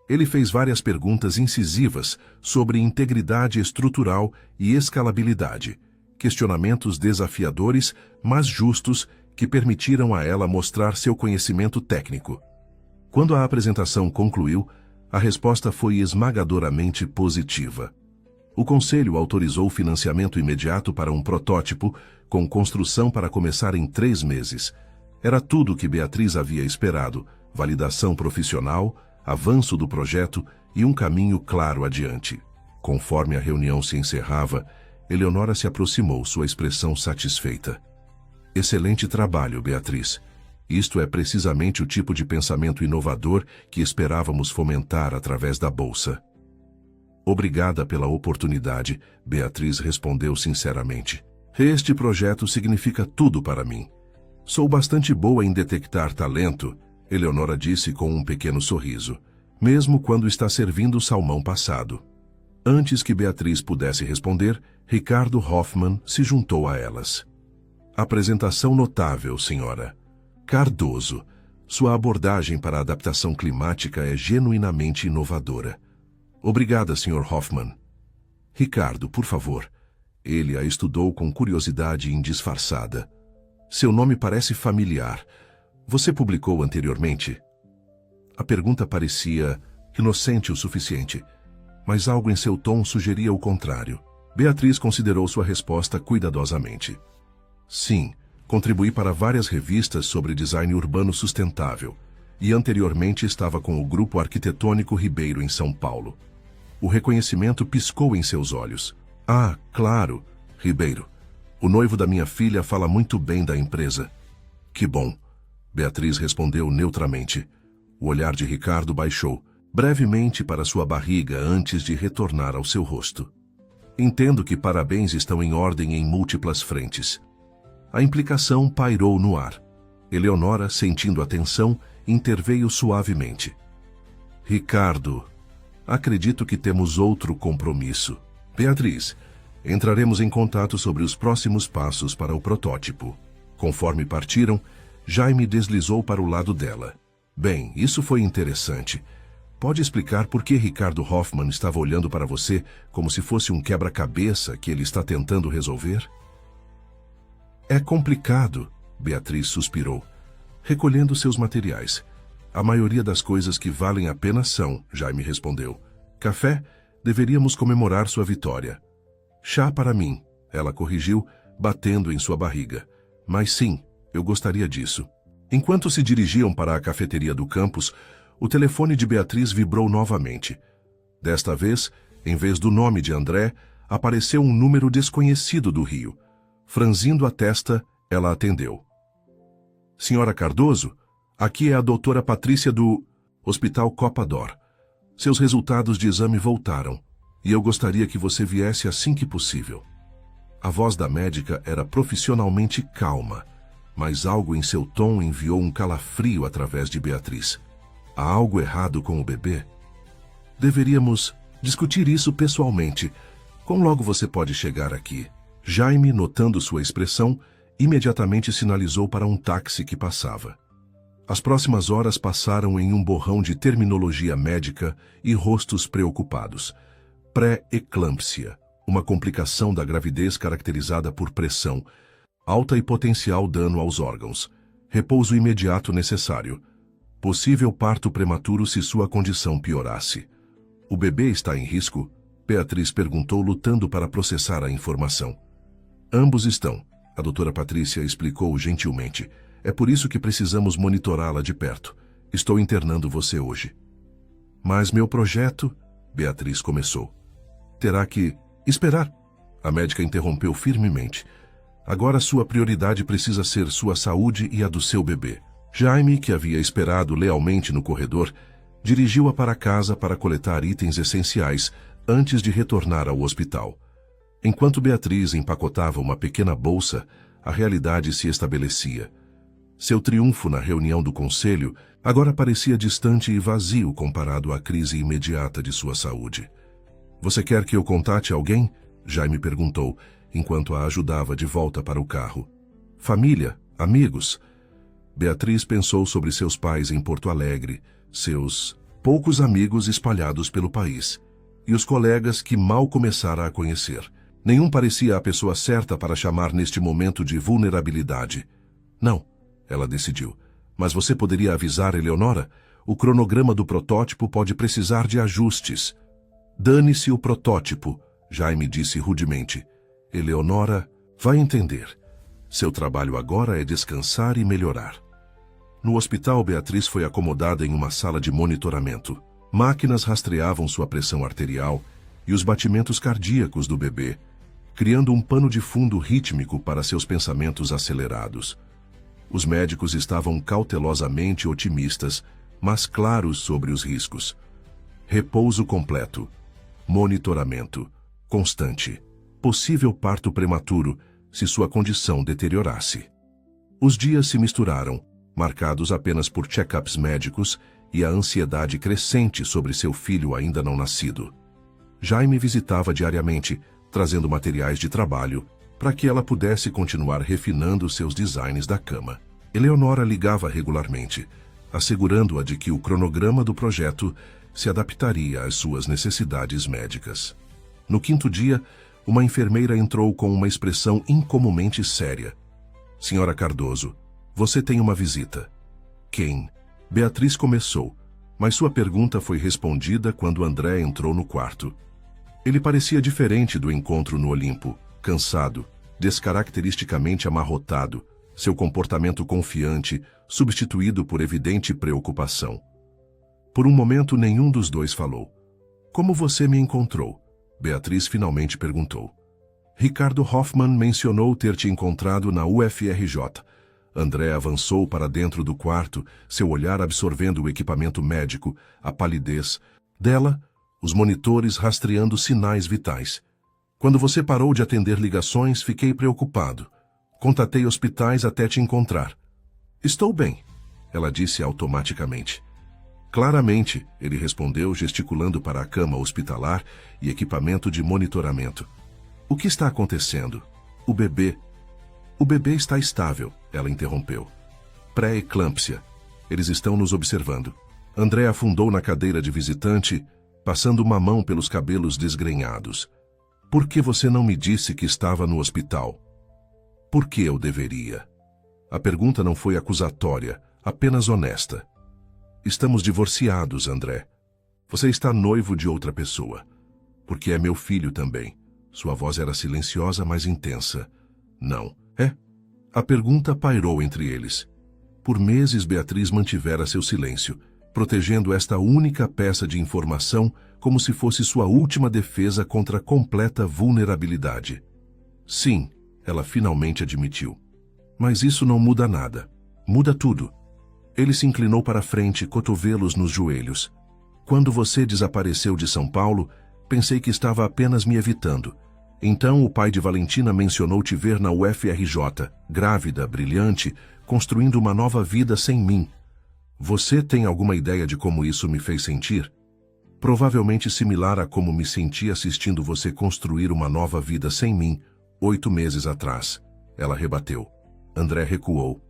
Ele fez várias perguntas incisivas sobre integridade estrutural e escalabilidade, questionamentos desafiadores, mas justos, que permitiram a ela mostrar seu conhecimento técnico. Quando a apresentação concluiu, a resposta foi esmagadoramente positiva. O conselho autorizou o financiamento imediato para um protótipo, com construção para começar em 3 meses. Era tudo o que Beatriz havia esperado: validação profissional, avanço do projeto e um caminho claro adiante. Conforme a reunião se encerrava, Eleonora se aproximou, sua expressão satisfeita. Excelente trabalho, Beatriz. Isto é precisamente o tipo de pensamento inovador que esperávamos fomentar através da Bolsa. Obrigada pela oportunidade, Beatriz respondeu sinceramente. Este projeto significa tudo para mim. Sou bastante boa em detectar talento, Eleonora disse com um pequeno sorriso, mesmo quando está servindo o salmão passado. Antes que Beatriz pudesse responder, Ricardo Hoffman se juntou a elas. Apresentação notável, senhora. Cardoso. Sua abordagem para a adaptação climática é genuinamente inovadora. Obrigada, Sr. Hoffman. Ricardo, por favor. Ele a estudou com curiosidade indisfarçada. Seu nome parece familiar. Você publicou anteriormente? A pergunta parecia inocente o suficiente, mas algo em seu tom sugeria o contrário. Beatriz considerou sua resposta cuidadosamente. Sim, contribuí para várias revistas sobre design urbano sustentável e anteriormente estava com o Grupo Arquitetônico Ribeiro em São Paulo. O reconhecimento piscou em seus olhos. Ah, claro, Ribeiro. O noivo da minha filha fala muito bem da empresa. Que bom. Beatriz respondeu neutramente. O olhar de Ricardo baixou, brevemente para sua barriga antes de retornar ao seu rosto. Entendo que parabéns estão em ordem em múltiplas frentes. A implicação pairou no ar. Eleonora, sentindo a tensão, interveio suavemente. Ricardo, acredito que temos outro compromisso. Beatriz, entraremos em contato sobre os próximos passos para o protótipo. Conforme partiram, Jaime deslizou para o lado dela. Bem, isso foi interessante. Pode explicar por que Ricardo Hoffman estava olhando para você como se fosse um quebra-cabeça que ele está tentando resolver? É complicado, Beatriz suspirou, recolhendo seus materiais. A maioria das coisas que valem a pena são, Jaime respondeu. Café? Deveríamos comemorar sua vitória. Chá para mim, ela corrigiu, batendo em sua barriga. Mas sim, eu gostaria disso. Enquanto se dirigiam para a cafeteria do campus, o telefone de Beatriz vibrou novamente. Desta vez, em vez do nome de André, apareceu um número desconhecido do Rio. Franzindo a testa, ela atendeu. Senhora Cardoso, aqui é a doutora Patrícia do Hospital Copa d'Or. Seus resultados de exame voltaram, e eu gostaria que você viesse assim que possível. A voz da médica era profissionalmente calma, mas algo em seu tom enviou um calafrio através de Beatriz. Há algo errado com o bebê? Deveríamos discutir isso pessoalmente. Quão logo você pode chegar aqui? Jaime, notando sua expressão, imediatamente sinalizou para um táxi que passava. As próximas horas passaram em um borrão de terminologia médica e rostos preocupados. Pré-eclâmpsia, uma complicação da gravidez caracterizada por pressão, alta e potencial dano aos órgãos, repouso imediato necessário, possível parto prematuro se sua condição piorasse. O bebê está em risco? Beatriz perguntou, lutando para processar a informação. Ambos estão, a doutora Patrícia explicou gentilmente. É por isso que precisamos monitorá-la de perto. Estou internando você hoje. Mas meu projeto, Beatriz começou. Terá que esperar. A médica interrompeu firmemente. Agora sua prioridade precisa ser sua saúde e a do seu bebê. Jaime, que havia esperado lealmente no corredor, dirigiu-a para casa para coletar itens essenciais antes de retornar ao hospital. Enquanto Beatriz empacotava uma pequena bolsa, a realidade se estabelecia. Seu triunfo na reunião do conselho agora parecia distante e vazio comparado à crise imediata de sua saúde. Você quer que eu contate alguém? Jaime perguntou, enquanto a ajudava de volta para o carro. Família? Amigos? Beatriz pensou sobre seus pais em Porto Alegre, seus poucos amigos espalhados pelo país, e os colegas que mal começara a conhecer. Nenhum parecia a pessoa certa para chamar neste momento de vulnerabilidade. Não, ela decidiu. Mas você poderia avisar Eleonora? O cronograma do protótipo pode precisar de ajustes. Dane-se o protótipo, Jaime disse rudemente. Eleonora vai entender. Seu trabalho agora é descansar e melhorar. No hospital, Beatriz foi acomodada em uma sala de monitoramento. Máquinas rastreavam sua pressão arterial e os batimentos cardíacos do bebê, criando um pano de fundo rítmico para seus pensamentos acelerados. Os médicos estavam cautelosamente otimistas, mas claros sobre os riscos. Repouso completo. Monitoramento constante. Possível parto prematuro se sua condição deteriorasse. Os dias se misturaram, marcados apenas por check-ups médicos e a ansiedade crescente sobre seu filho ainda não nascido. Jaime visitava diariamente, trazendo materiais de trabalho, para que ela pudesse continuar refinando seus designs da cama. Eleonora ligava regularmente, assegurando-a de que o cronograma do projeto se adaptaria às suas necessidades médicas. No quinto dia, uma enfermeira entrou com uma expressão incomumente séria. Senhora Cardoso, você tem uma visita. Quem? Beatriz começou, mas sua pergunta foi respondida quando André entrou no quarto. Ele parecia diferente do encontro no Olimpo, cansado, descaracteristicamente amarrotado, seu comportamento confiante, substituído por evidente preocupação. Por um momento, nenhum dos dois falou. Como você me encontrou? Beatriz finalmente perguntou. Ricardo Hoffman mencionou ter te encontrado na UFRJ. André avançou para dentro do quarto, seu olhar absorvendo o equipamento médico, a palidez dela, os monitores rastreando sinais vitais. Quando você parou de atender ligações, fiquei preocupado. Contatei hospitais até te encontrar. Estou bem, ela disse automaticamente. Claramente, ele respondeu, gesticulando para a cama hospitalar e equipamento de monitoramento. O que está acontecendo? O bebê... O bebê está estável, ela interrompeu. Pré-eclâmpsia. Eles estão nos observando. André afundou na cadeira de visitante, passando uma mão pelos cabelos desgrenhados. Por que você não me disse que estava no hospital? Por que eu deveria? A pergunta não foi acusatória, apenas honesta. Estamos divorciados, André. Você está noivo de outra pessoa. Porque é meu filho também. Sua voz era silenciosa, mas intensa. Não. É? A pergunta pairou entre eles. Por meses, Beatriz mantivera seu silêncio, protegendo esta única peça de informação como se fosse sua última defesa contra completa vulnerabilidade. Sim, ela finalmente admitiu. Mas isso não muda nada. Muda tudo. Ele se inclinou para frente, cotovelos nos joelhos. Quando você desapareceu de São Paulo, pensei que estava apenas me evitando. Então o pai de Valentina mencionou te ver na UFRJ, grávida, brilhante, construindo uma nova vida sem mim. Você tem alguma ideia de como isso me fez sentir? Provavelmente similar a como me senti assistindo você construir uma nova vida sem mim, 8 meses atrás. Ela rebateu. André recuou.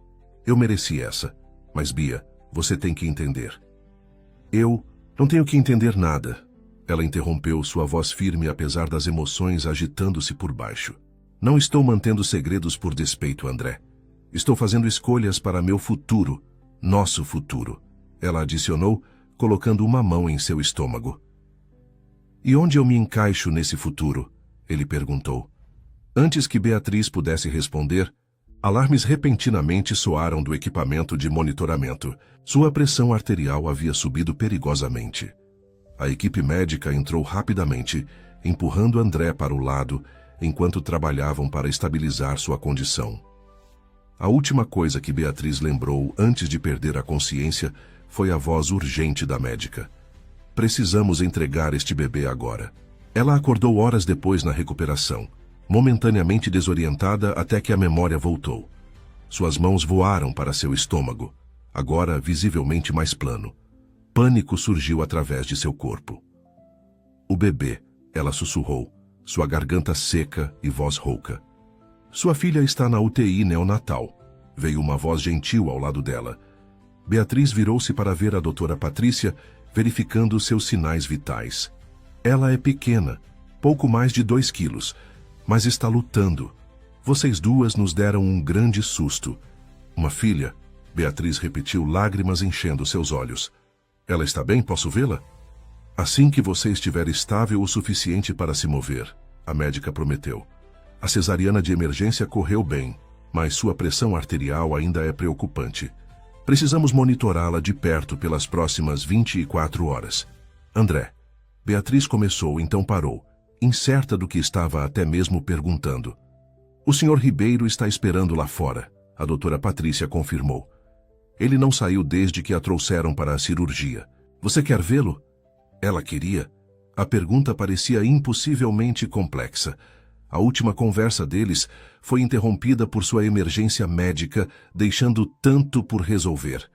Eu mereci essa. Mas, Bia, você tem que entender. Eu não tenho que entender nada. Ela interrompeu, sua voz firme apesar das emoções agitando-se por baixo. Não estou mantendo segredos por despeito, André. Estou fazendo escolhas para meu futuro, nosso futuro. Ela adicionou, colocando uma mão em seu estômago. E onde eu me encaixo nesse futuro? Ele perguntou. Antes que Beatriz pudesse responder, alarmes repentinamente soaram do equipamento de monitoramento. Sua pressão arterial havia subido perigosamente. A equipe médica entrou rapidamente, empurrando André para o lado, enquanto trabalhavam para estabilizar sua condição. A última coisa que Beatriz lembrou antes de perder a consciência foi a voz urgente da médica. Precisamos entregar este bebê agora. Ela acordou horas depois na recuperação, momentaneamente desorientada até que a memória voltou. Suas mãos voaram para seu estômago, agora visivelmente mais plano. Pânico surgiu através de seu corpo. O bebê, ela sussurrou, sua garganta seca e voz rouca. Sua filha está na UTI neonatal. Veio uma voz gentil ao lado dela. Beatriz virou-se para ver a doutora Patrícia, verificando seus sinais vitais. Ela é pequena, pouco mais de 2 quilos, mas está lutando. Vocês duas nos deram um grande susto. Uma filha? Beatriz repetiu, lágrimas enchendo seus olhos. Ela está bem? Posso vê-la? Assim que você estiver estável o suficiente para se mover, a médica prometeu. A cesariana de emergência correu bem, mas sua pressão arterial ainda é preocupante. Precisamos monitorá-la de perto pelas próximas 24 horas. André. Beatriz começou, então parou, incerta do que estava até mesmo perguntando. O Sr. Ribeiro está esperando lá fora, a doutora Patrícia confirmou. Ele não saiu desde que a trouxeram para a cirurgia. Você quer vê-lo? Ela queria. A pergunta parecia impossivelmente complexa. A última conversa deles foi interrompida por sua emergência médica, deixando tanto por resolver.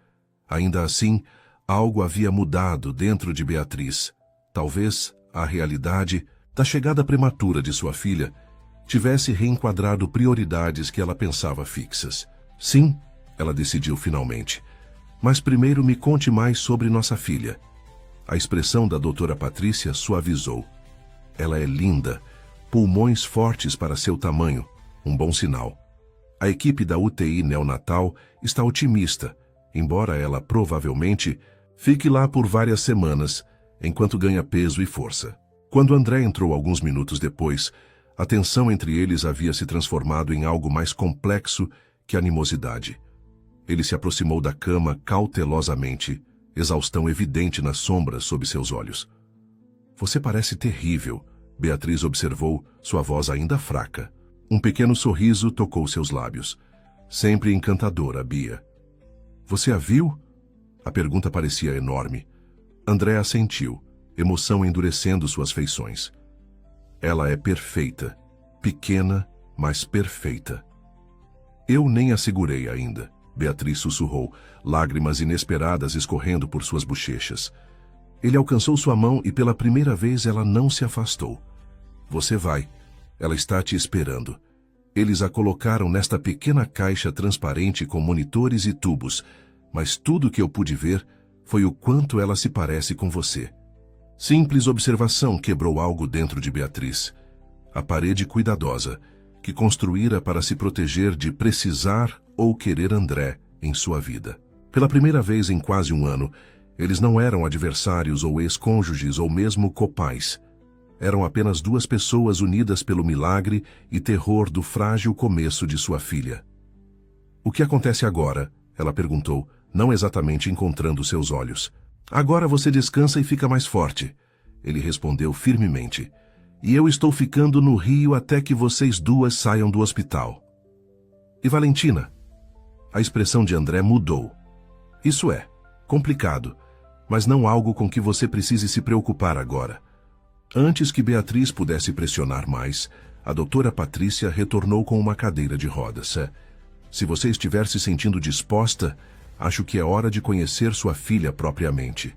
Ainda assim, algo havia mudado dentro de Beatriz. Talvez a realidade da chegada prematura de sua filha tivesse reenquadrado prioridades que ela pensava fixas. Sim, ela decidiu finalmente. Mas primeiro me conte mais sobre nossa filha. A expressão da doutora Patrícia suavizou. Ela é linda, pulmões fortes para seu tamanho, um bom sinal. A equipe da UTI neonatal está otimista, embora ela provavelmente fique lá por várias semanas, enquanto ganha peso e força. Quando André entrou alguns minutos depois, a tensão entre eles havia se transformado em algo mais complexo que animosidade. Ele se aproximou da cama cautelosamente, exaustão evidente nas sombras sob seus olhos. Você parece terrível, Beatriz observou, sua voz ainda fraca. Um pequeno sorriso tocou seus lábios. Sempre encantadora, Bia. Você a viu? A pergunta parecia enorme. André assentiu, emoção endurecendo suas feições. Ela é perfeita. Pequena, mas perfeita. Eu nem a segurei ainda, Beatriz sussurrou, lágrimas inesperadas escorrendo por suas bochechas. Ele alcançou sua mão e pela primeira vez ela não se afastou. Você vai. Ela está te esperando. Eles a colocaram nesta pequena caixa transparente com monitores e tubos, mas tudo que eu pude ver foi o quanto ela se parece com você. Simples observação quebrou algo dentro de Beatriz. A parede cuidadosa, que construíra para se proteger de precisar ou querer André em sua vida. Pela primeira vez em quase um ano, eles não eram adversários ou ex-cônjuges ou mesmo copais. Eram apenas duas pessoas unidas pelo milagre e terror do frágil começo de sua filha. O que acontece agora? Ela perguntou, não exatamente encontrando seus olhos. Agora você descansa e fica mais forte. Ele respondeu firmemente. E eu estou ficando no Rio até que vocês duas saiam do hospital. E Valentina? A expressão de André mudou. Isso é complicado, mas não algo com que você precise se preocupar agora. Antes que Beatriz pudesse pressionar mais, a doutora Patrícia retornou com uma cadeira de rodas. Se você estiver se sentindo disposta, acho que é hora de conhecer sua filha propriamente.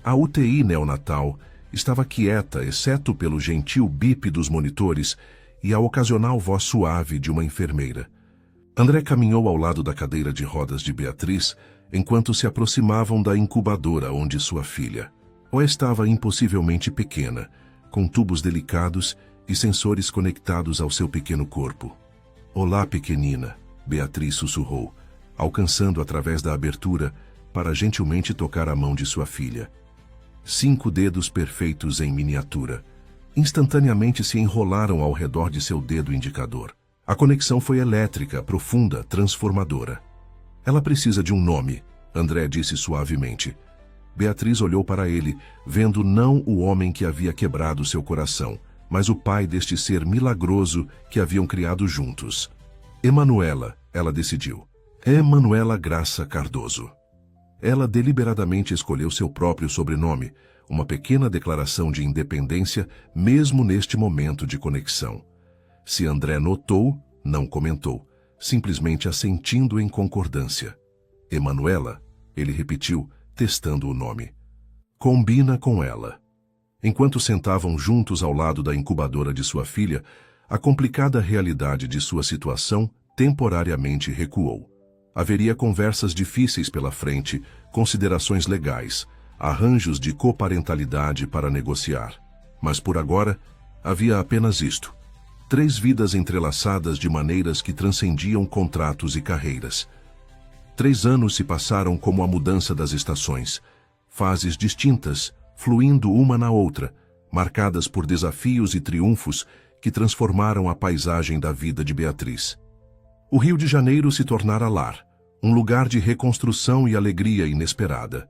A UTI neonatal estava quieta, exceto pelo gentil bip dos monitores e a ocasional voz suave de uma enfermeira. André caminhou ao lado da cadeira de rodas de Beatriz enquanto se aproximavam da incubadora onde sua filha estava impossivelmente pequena, com tubos delicados e sensores conectados ao seu pequeno corpo. Olá, pequenina, Beatriz sussurrou, alcançando através da abertura para gentilmente tocar a mão de sua filha. 5 dedos perfeitos em miniatura. Instantaneamente se enrolaram ao redor de seu dedo indicador. A conexão foi elétrica, profunda, transformadora. Ela precisa de um nome, André disse suavemente. Beatriz olhou para ele, vendo não o homem que havia quebrado seu coração, mas o pai deste ser milagroso que haviam criado juntos. Emanuela, ela decidiu. Emanuela Graça Cardoso. Ela deliberadamente escolheu seu próprio sobrenome, uma pequena declaração de independência, mesmo neste momento de conexão. Se André notou, não comentou, simplesmente assentindo em concordância. Emanuela, ele repetiu, testando o nome. Combina com ela. Enquanto sentavam juntos ao lado da incubadora de sua filha, a complicada realidade de sua situação temporariamente recuou. Haveria conversas difíceis pela frente, considerações legais, arranjos de coparentalidade para negociar. Mas por agora, havia apenas isto. 3 vidas entrelaçadas de maneiras que transcendiam contratos e carreiras. 3 anos se passaram como a mudança das estações, fases distintas, fluindo uma na outra, marcadas por desafios e triunfos que transformaram a paisagem da vida de Beatriz. O Rio de Janeiro se tornara lar, um lugar de reconstrução e alegria inesperada.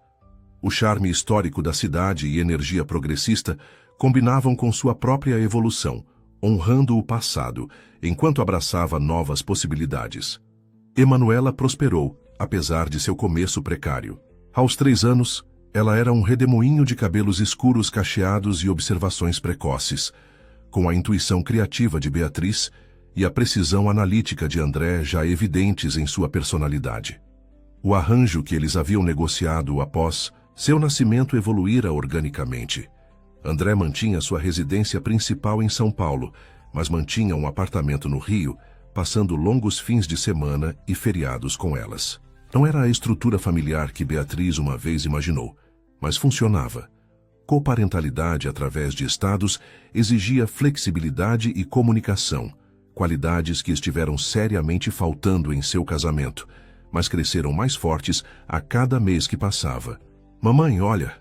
O charme histórico da cidade e energia progressista combinavam com sua própria evolução, honrando o passado, enquanto abraçava novas possibilidades. Emanuela prosperou, apesar de seu começo precário. Aos 3 anos, ela era um redemoinho de cabelos escuros cacheados e observações precoces. com a intuição criativa de Beatriz e a precisão analítica de André já evidentes em sua personalidade. O arranjo que eles haviam negociado após seu nascimento evoluíra organicamente. André mantinha sua residência principal em São Paulo, mas mantinha um apartamento no Rio, passando longos fins de semana e feriados com elas. Não era a estrutura familiar que Beatriz uma vez imaginou, mas funcionava. Coparentalidade através de estados exigia flexibilidade e comunicação, qualidades que estiveram seriamente faltando em seu casamento, mas cresceram mais fortes a cada mês que passava. Mamãe, olha!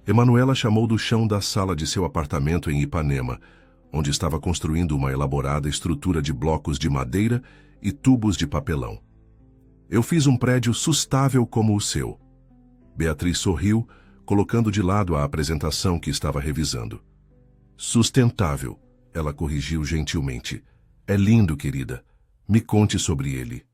Emanuela chamou do chão da sala de seu apartamento em Ipanema, onde estava construindo uma elaborada estrutura de blocos de madeira e tubos de papelão. Eu fiz um prédio sustável como o seu. Beatriz sorriu, colocando de lado a apresentação que estava revisando. Sustentável, ela corrigiu gentilmente. É lindo, querida. Me conte sobre ele.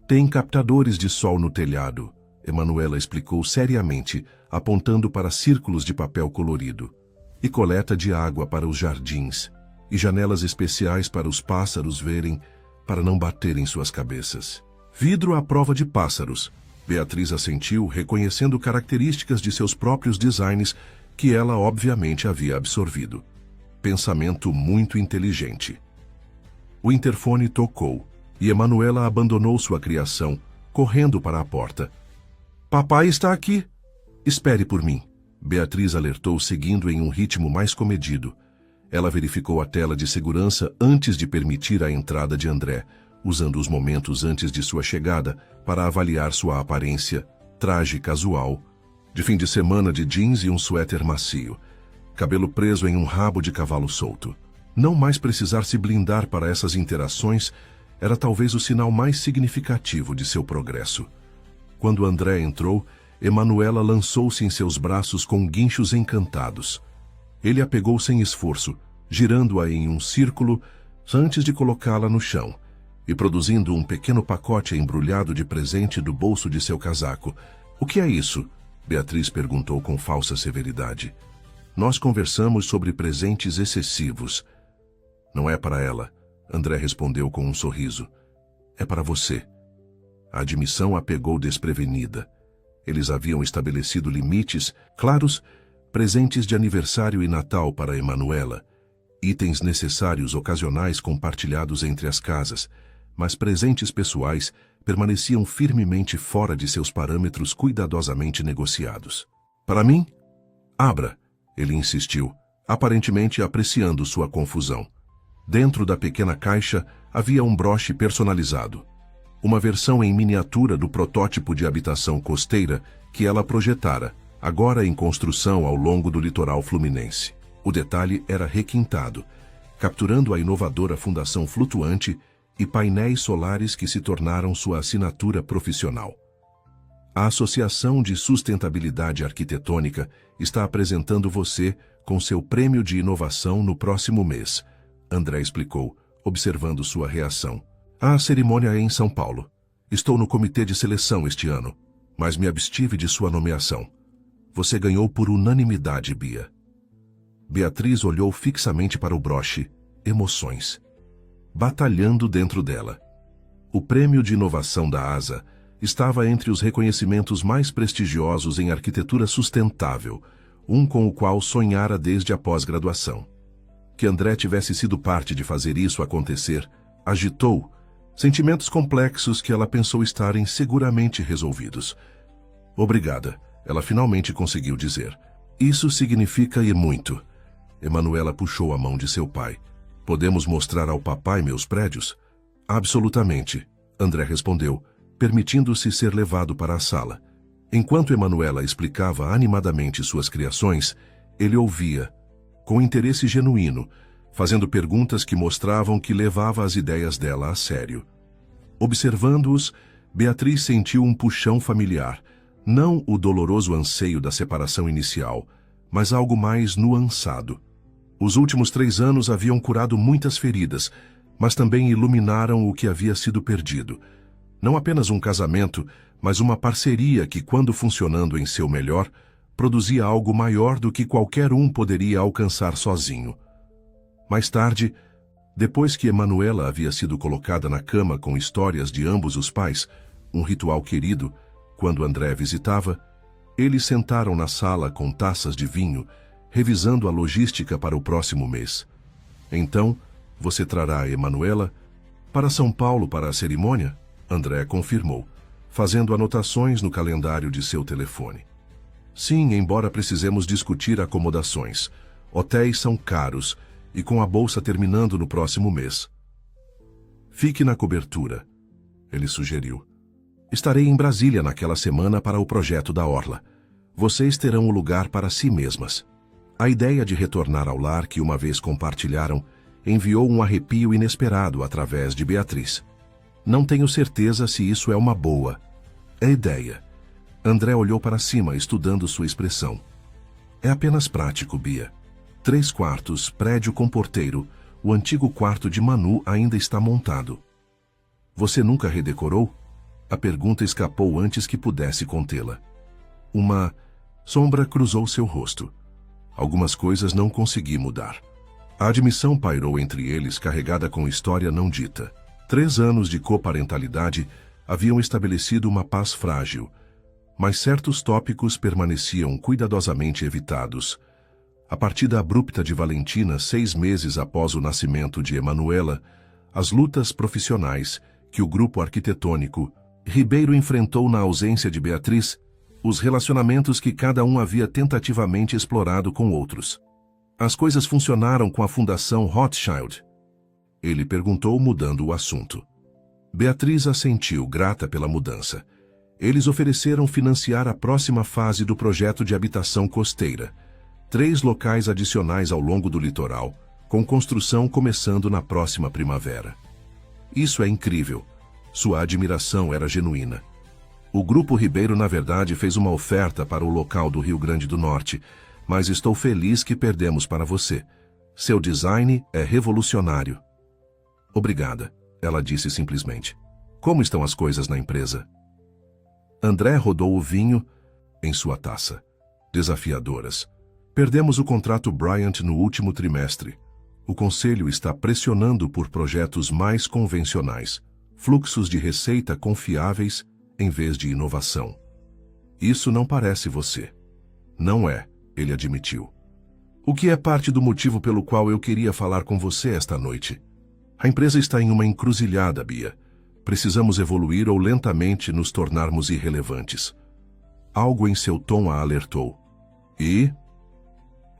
Tem captadores de sol no telhado, Emanuela explicou seriamente, apontando para círculos de papel colorido. E coleta de água para os jardins, e janelas especiais para os pássaros verem, para não baterem suas cabeças. Vidro à prova de pássaros. Beatriz assentiu, reconhecendo características de seus próprios designs que ela obviamente havia absorvido. Pensamento muito inteligente. O interfone tocou, e Emanuela abandonou sua criação, correndo para a porta. Papai está aqui. Espere por mim. Beatriz alertou, seguindo em um ritmo mais comedido. Ela verificou a tela de segurança antes de permitir a entrada de André, usando os momentos antes de sua chegada para avaliar sua aparência, traje casual, de fim de semana de jeans e um suéter macio, cabelo preso em um rabo de cavalo solto. Não mais precisar se blindar para essas interações era talvez o sinal mais significativo de seu progresso. Quando André entrou, Emanuela lançou-se em seus braços com guinchos encantados. Ele a pegou sem esforço, girando-a em um círculo antes de colocá-la no chão, e produzindo um pequeno pacote embrulhado de presente do bolso de seu casaco. O que é isso? Beatriz perguntou com falsa severidade. Nós conversamos sobre presentes excessivos. Não é para ela, André respondeu com um sorriso. É para você. A admissão a pegou desprevenida. Eles haviam estabelecido limites claros, presentes de aniversário e Natal para Emanuela, itens necessários ocasionais compartilhados entre as casas, mas presentes pessoais permaneciam firmemente fora de seus parâmetros cuidadosamente negociados. Para mim? Abra, ele insistiu, aparentemente apreciando sua confusão. Dentro da pequena caixa havia um broche personalizado. Uma versão em miniatura do protótipo de habitação costeira que ela projetara, agora em construção ao longo do litoral fluminense. O detalhe era requintado, capturando a inovadora fundação flutuante e painéis solares que se tornaram sua assinatura profissional. A Associação de Sustentabilidade Arquitetônica está apresentando você com seu prêmio de inovação no próximo mês, André explicou, observando sua reação. A cerimônia é em São Paulo. Estou no comitê de seleção este ano, mas me abstive de sua nomeação. Você ganhou por unanimidade, Bia. Beatriz olhou fixamente para o broche, emoções, batalhando dentro dela. O prêmio de inovação da ASA estava entre os reconhecimentos mais prestigiosos em arquitetura sustentável, um com o qual sonhara desde a pós-graduação. Que André tivesse sido parte de fazer isso acontecer, agitou sentimentos complexos que ela pensou estarem seguramente resolvidos. Obrigada, ela finalmente conseguiu dizer. Isso significa e muito. Emanuela puxou a mão de seu pai. Podemos mostrar ao papai meus prédios? Absolutamente, André respondeu, permitindo-se ser levado para a sala. Enquanto Emanuela explicava animadamente suas criações, ele ouvia, com interesse genuíno, fazendo perguntas que mostravam que levava as ideias dela a sério. Observando-os, Beatriz sentiu um puxão familiar, não o doloroso anseio da separação inicial, mas algo mais nuançado. Os últimos 3 anos haviam curado muitas feridas, mas também iluminaram o que havia sido perdido. Não apenas um casamento, mas uma parceria que, quando funcionando em seu melhor, produzia algo maior do que qualquer um poderia alcançar sozinho. Mais tarde, depois que Emanuela havia sido colocada na cama com histórias de ambos os pais, um ritual querido, quando André visitava, eles sentaram na sala com taças de vinho, revisando a logística para o próximo mês. Então, você trará Emanuela para São Paulo para a cerimônia? André confirmou, fazendo anotações no calendário de seu telefone. Sim, embora precisemos discutir acomodações. Hotéis são caros e com a bolsa terminando no próximo mês. Fique na cobertura, ele sugeriu. Estarei em Brasília naquela semana para o projeto da Orla. Vocês terão o lugar para si mesmas. A ideia de retornar ao lar que uma vez compartilharam enviou um arrepio inesperado através de Beatriz. Não tenho certeza se isso é uma boa ideia. André olhou para cima, estudando sua expressão. É apenas prático, Bia. 3 quartos, prédio com porteiro. O antigo quarto de Manu ainda está montado. Você nunca redecorou? A pergunta escapou antes que pudesse contê-la. Uma sombra cruzou seu rosto. Algumas coisas não consegui mudar. A admissão pairou entre eles, carregada com história não dita. 3 anos de coparentalidade haviam estabelecido uma paz frágil, mas certos tópicos permaneciam cuidadosamente evitados. A partida abrupta de Valentina 6 meses após o nascimento de Emanuela, as lutas profissionais que o grupo arquitetônico Ribeiro enfrentou na ausência de Beatriz, os relacionamentos que cada um havia tentativamente explorado com outros. As coisas funcionaram com a Fundação Rothschild? Ele perguntou, mudando o assunto. Beatriz assentiu, grata pela mudança. Eles ofereceram financiar a próxima fase do projeto de habitação costeira. 3 locais adicionais ao longo do litoral, com construção começando na próxima primavera. Isso é incrível. Sua admiração era genuína. O Grupo Ribeiro, na verdade, fez uma oferta para o local do Rio Grande do Norte, mas estou feliz que perdemos para você. Seu design é revolucionário. Obrigada, ela disse simplesmente. Como estão as coisas na empresa? André rodou o vinho em sua taça. Desafiadoras. Perdemos o contrato Bryant no último trimestre. O conselho está pressionando por projetos mais convencionais, fluxos de receita confiáveis em vez de inovação. Isso não parece você. Não é, ele admitiu. O que é parte do motivo pelo qual eu queria falar com você esta noite. A empresa está em uma encruzilhada, Bia. Precisamos evoluir ou lentamente nos tornarmos irrelevantes. Algo em seu tom a alertou. E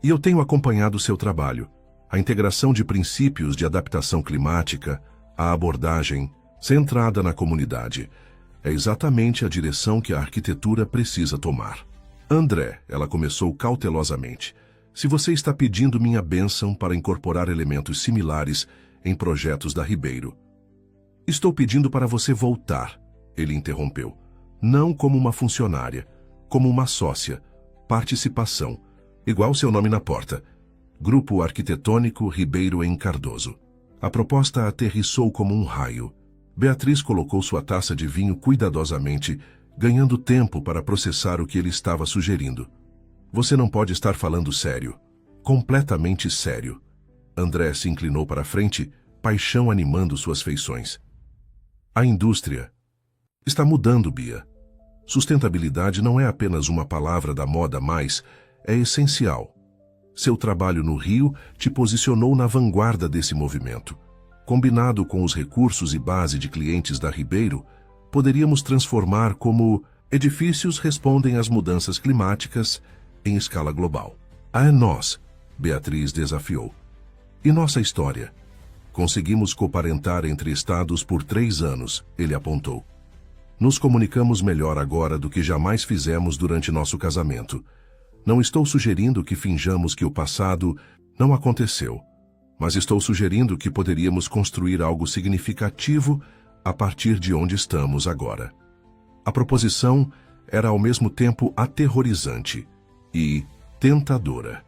eu tenho acompanhado seu trabalho. A integração de princípios de adaptação climática, a abordagem centrada na comunidade, é exatamente a direção que a arquitetura precisa tomar. André, ela começou cautelosamente, se você está pedindo minha bênção para incorporar elementos similares em projetos da Ribeiro. Estou pedindo para você voltar, ele interrompeu. Não como uma funcionária, como uma sócia. Participação, igual seu nome na porta. Grupo Arquitetônico Ribeiro em Cardoso. A proposta aterrissou como um raio. Beatriz colocou sua taça de vinho cuidadosamente, ganhando tempo para processar o que ele estava sugerindo. Você não pode estar falando sério. Completamente sério. André se inclinou para a frente, paixão animando suas feições. A indústria está mudando, Bia. Sustentabilidade não é apenas uma palavra da moda, mas é essencial. Seu trabalho no Rio te posicionou na vanguarda desse movimento. Combinado com os recursos e base de clientes da Ribeiro, poderíamos transformar como edifícios respondem às mudanças climáticas em escala global. É nós, Beatriz desafiou. E nossa história? Conseguimos coparentar entre estados por 3 anos, ele apontou. Nos comunicamos melhor agora do que jamais fizemos durante nosso casamento. Não estou sugerindo que finjamos que o passado não aconteceu, mas estou sugerindo que poderíamos construir algo significativo a partir de onde estamos agora. A proposição era ao mesmo tempo aterrorizante e tentadora.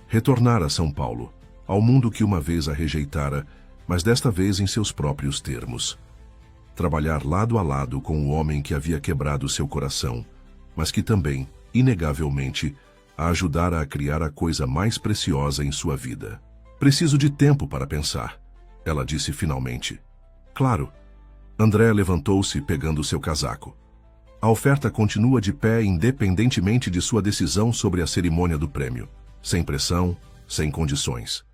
Retornar a São Paulo, ao mundo que uma vez a rejeitara, mas desta vez em seus próprios termos. Trabalhar lado a lado com o homem que havia quebrado seu coração, mas que também, inegavelmente, a ajudara a criar a coisa mais preciosa em sua vida. Preciso de tempo para pensar, ela disse finalmente. Claro. André levantou-se pegando seu casaco. A oferta continua de pé independentemente de sua decisão sobre a cerimônia do prêmio. Sem pressão, sem condições.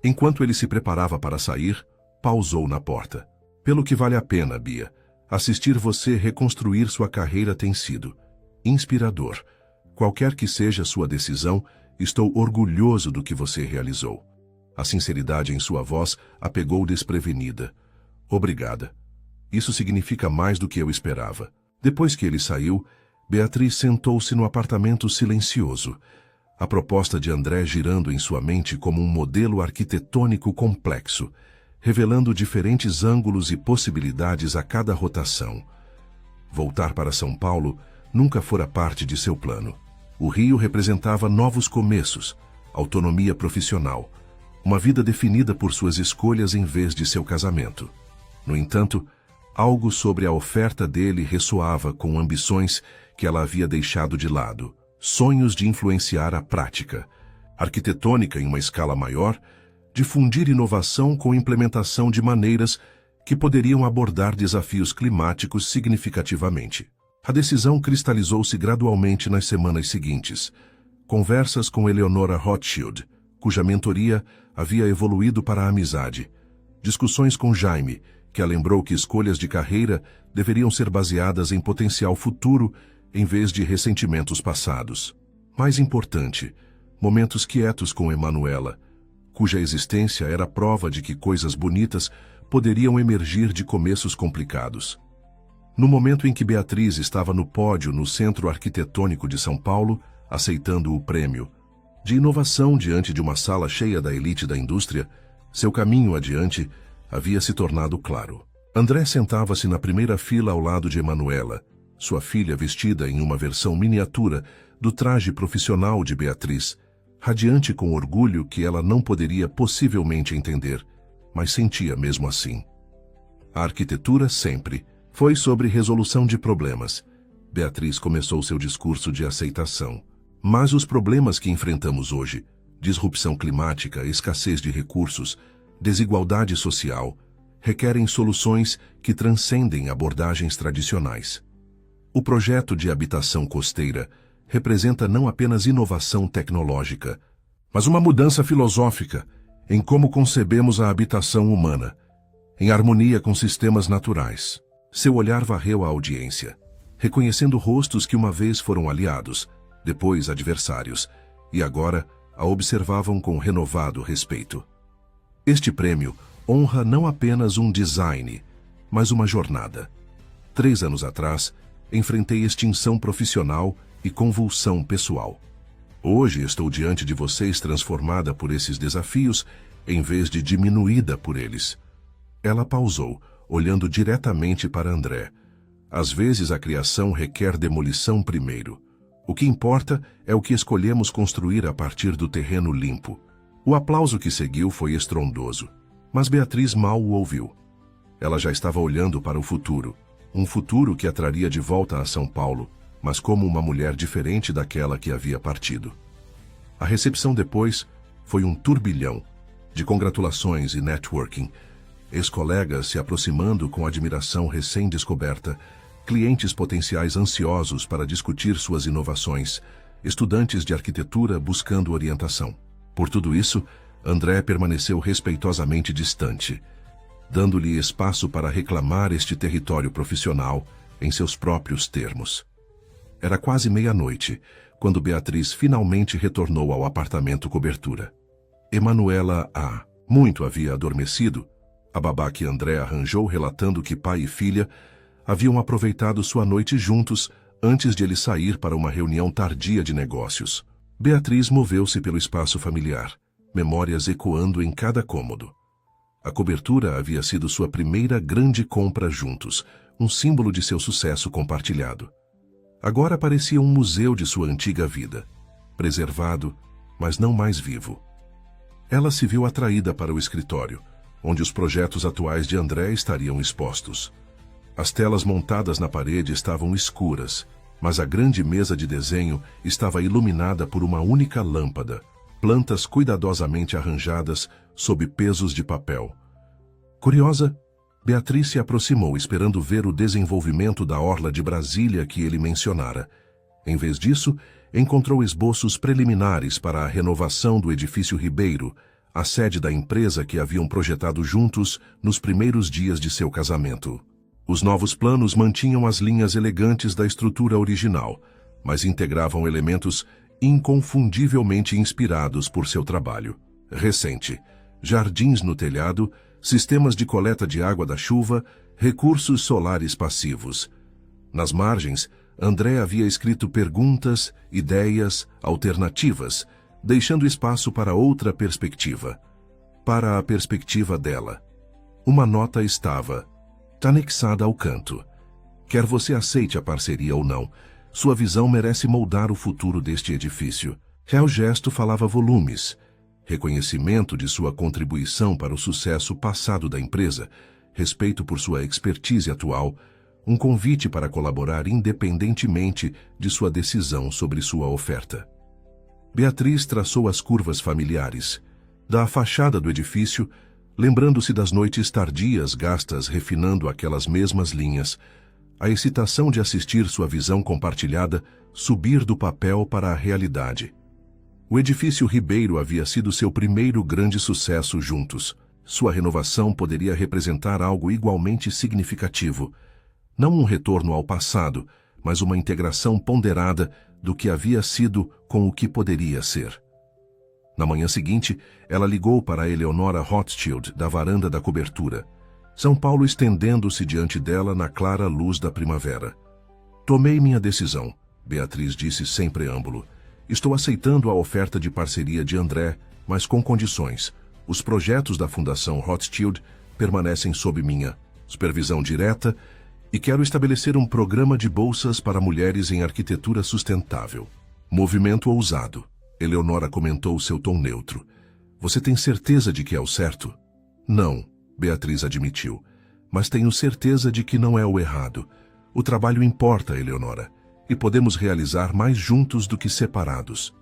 Enquanto ele se preparava para sair, pausou na porta. Pelo que vale a pena, Bia, assistir você reconstruir sua carreira tem sido inspirador. Qualquer que seja sua decisão, estou orgulhoso do que você realizou. A sinceridade em sua voz a pegou desprevenida. Obrigada. Isso significa mais do que eu esperava. Depois que ele saiu, Beatriz sentou-se no apartamento silencioso. A proposta de André girando em sua mente como um modelo arquitetônico complexo, revelando diferentes ângulos e possibilidades a cada rotação. Voltar para São Paulo nunca fora parte de seu plano. O Rio representava novos começos, autonomia profissional, uma vida definida por suas escolhas em vez de seu casamento. No entanto, algo sobre a oferta dele ressoava com ambições que ela havia deixado de lado, sonhos de influenciar a prática, arquitetônica em uma escala maior, difundir inovação com implementação de maneiras que poderiam abordar desafios climáticos significativamente. A decisão cristalizou-se gradualmente nas semanas seguintes. Conversas com Eleonora Rothschild, cuja mentoria havia evoluído para a amizade. Discussões com Jaime, que a lembrou que escolhas de carreira deveriam ser baseadas em potencial futuro em vez de ressentimentos passados. Mais importante, momentos quietos com Emanuela, cuja existência era prova de que coisas bonitas poderiam emergir de começos complicados. No momento em que Beatriz estava no pódio no Centro Arquitetônico de São Paulo, aceitando o prêmio de inovação diante de uma sala cheia da elite da indústria, seu caminho adiante havia se tornado claro. André sentava-se na primeira fila ao lado de Emanuela, sua filha vestida em uma versão miniatura do traje profissional de Beatriz, radiante com orgulho que ela não poderia possivelmente entender, mas sentia mesmo assim. A arquitetura sempre foi sobre resolução de problemas. Beatriz começou seu discurso de aceitação. Mas os problemas que enfrentamos hoje, disrupção climática, escassez de recursos, desigualdade social, requerem soluções que transcendem abordagens tradicionais. O projeto de habitação costeira representa não apenas inovação tecnológica, mas uma mudança filosófica em como concebemos a habitação humana, em harmonia com sistemas naturais. Seu olhar varreu a audiência, reconhecendo rostos que uma vez foram aliados, depois adversários, e agora a observavam com renovado respeito. Este prêmio honra não apenas um design, mas uma jornada. 3 anos atrás, enfrentei extinção profissional e convulsão pessoal. Hoje estou diante de vocês transformada por esses desafios, em vez de diminuída por eles. Ela pausou, olhando diretamente para André. Às vezes a criação requer demolição primeiro. O que importa é o que escolhemos construir a partir do terreno limpo. O aplauso que seguiu foi estrondoso, mas Beatriz mal o ouviu. Ela já estava olhando para o futuro, um futuro que a traria de volta a São Paulo, mas como uma mulher diferente daquela que havia partido. A recepção depois foi um turbilhão de congratulações e networking, ex-colegas se aproximando com admiração recém-descoberta, clientes potenciais ansiosos para discutir suas inovações, estudantes de arquitetura buscando orientação. Por tudo isso, André permaneceu respeitosamente distante, dando-lhe espaço para reclamar este território profissional em seus próprios termos. Era quase meia-noite, quando Beatriz finalmente retornou ao apartamento cobertura. Emanuela muito havia adormecido, a babá que André arranjou relatando que pai e filha haviam aproveitado sua noite juntos antes de ele sair para uma reunião tardia de negócios. Beatriz moveu-se pelo espaço familiar, memórias ecoando em cada cômodo. A cobertura havia sido sua primeira grande compra juntos, um símbolo de seu sucesso compartilhado. Agora parecia um museu de sua antiga vida, preservado, mas não mais vivo. Ela se viu atraída para o escritório, onde os projetos atuais de André estariam expostos. As telas montadas na parede estavam escuras, mas a grande mesa de desenho estava iluminada por uma única lâmpada, plantas cuidadosamente arranjadas, sob pesos de papel. Curiosa, Beatriz se aproximou esperando ver o desenvolvimento da orla de Brasília que ele mencionara. Em vez disso, encontrou esboços preliminares para a renovação do edifício Ribeiro, a sede da empresa que haviam projetado juntos nos primeiros dias de seu casamento. Os novos planos mantinham as linhas elegantes da estrutura original, mas integravam elementos inconfundivelmente inspirados por seu trabalho recente: jardins no telhado, sistemas de coleta de água da chuva, recursos solares passivos. Nas margens, André havia escrito perguntas, ideias, alternativas, deixando espaço para outra perspectiva. Para a perspectiva dela. Uma nota estava anexada ao canto. Quer você aceite a parceria ou não, sua visão merece moldar o futuro deste edifício. O gesto falava volumes. Reconhecimento de sua contribuição para o sucesso passado da empresa, respeito por sua expertise atual, um convite para colaborar independentemente de sua decisão sobre sua oferta. Beatriz traçou as curvas familiares da fachada do edifício, lembrando-se das noites tardias gastas refinando aquelas mesmas linhas, a excitação de assistir sua visão compartilhada subir do papel para a realidade. O edifício Ribeiro havia sido seu primeiro grande sucesso juntos. Sua renovação poderia representar algo igualmente significativo. Não um retorno ao passado, mas uma integração ponderada do que havia sido com o que poderia ser. Na manhã seguinte, ela ligou para Eleonora Rothschild da varanda da cobertura. São Paulo estendendo-se diante dela na clara luz da primavera. Tomei minha decisão, Beatriz disse sem preâmbulo. Estou aceitando a oferta de parceria de André, mas com condições. Os projetos da Fundação Rothschild permanecem sob minha supervisão direta e quero estabelecer um programa de bolsas para mulheres em arquitetura sustentável. Movimento ousado. Eleonora comentou seu tom neutro. Você tem certeza de que é o certo? Não, Beatriz admitiu. Mas tenho certeza de que não é o errado. O trabalho importa, Eleonora, e podemos realizar mais juntos do que separados.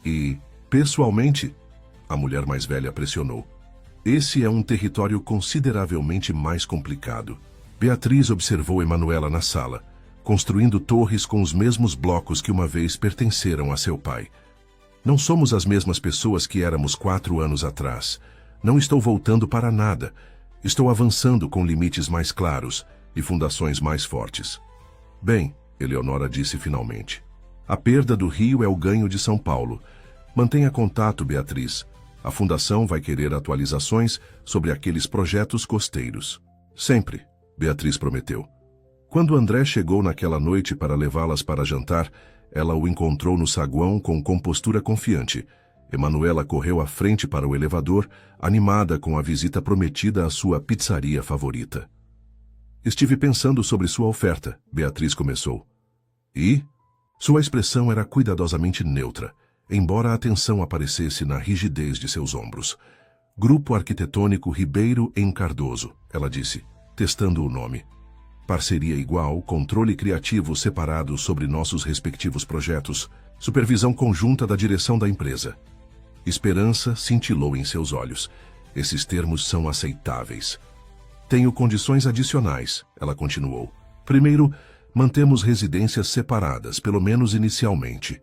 E, pessoalmente, a mulher mais velha pressionou. Esse é um território consideravelmente mais complicado. Beatriz observou Emanuela na sala, construindo torres com os mesmos blocos que uma vez pertenceram a seu pai. Não somos as mesmas pessoas que éramos 4 anos atrás. Não estou voltando para nada. Estou avançando com limites mais claros e fundações mais fortes. Bem, Eleonora disse finalmente. A perda do Rio é o ganho de São Paulo. Mantenha contato, Beatriz. A Fundação vai querer atualizações sobre aqueles projetos costeiros. Sempre, Beatriz prometeu. Quando André chegou naquela noite para levá-las para jantar, ela o encontrou no saguão com compostura confiante. Emanuela correu à frente para o elevador, animada com a visita prometida à sua pizzaria favorita. Estive pensando sobre sua oferta, Beatriz começou. E? Sua expressão era cuidadosamente neutra, embora a atenção aparecesse na rigidez de seus ombros. Grupo Arquitetônico Ribeiro em Cardoso, ela disse, testando o nome. Parceria igual, controle criativo separado sobre nossos respectivos projetos, supervisão conjunta da direção da empresa. Esperança cintilou em seus olhos. Esses termos são aceitáveis. Tenho condições adicionais, ela continuou. Primeiro, mantemos residências separadas, pelo menos inicialmente.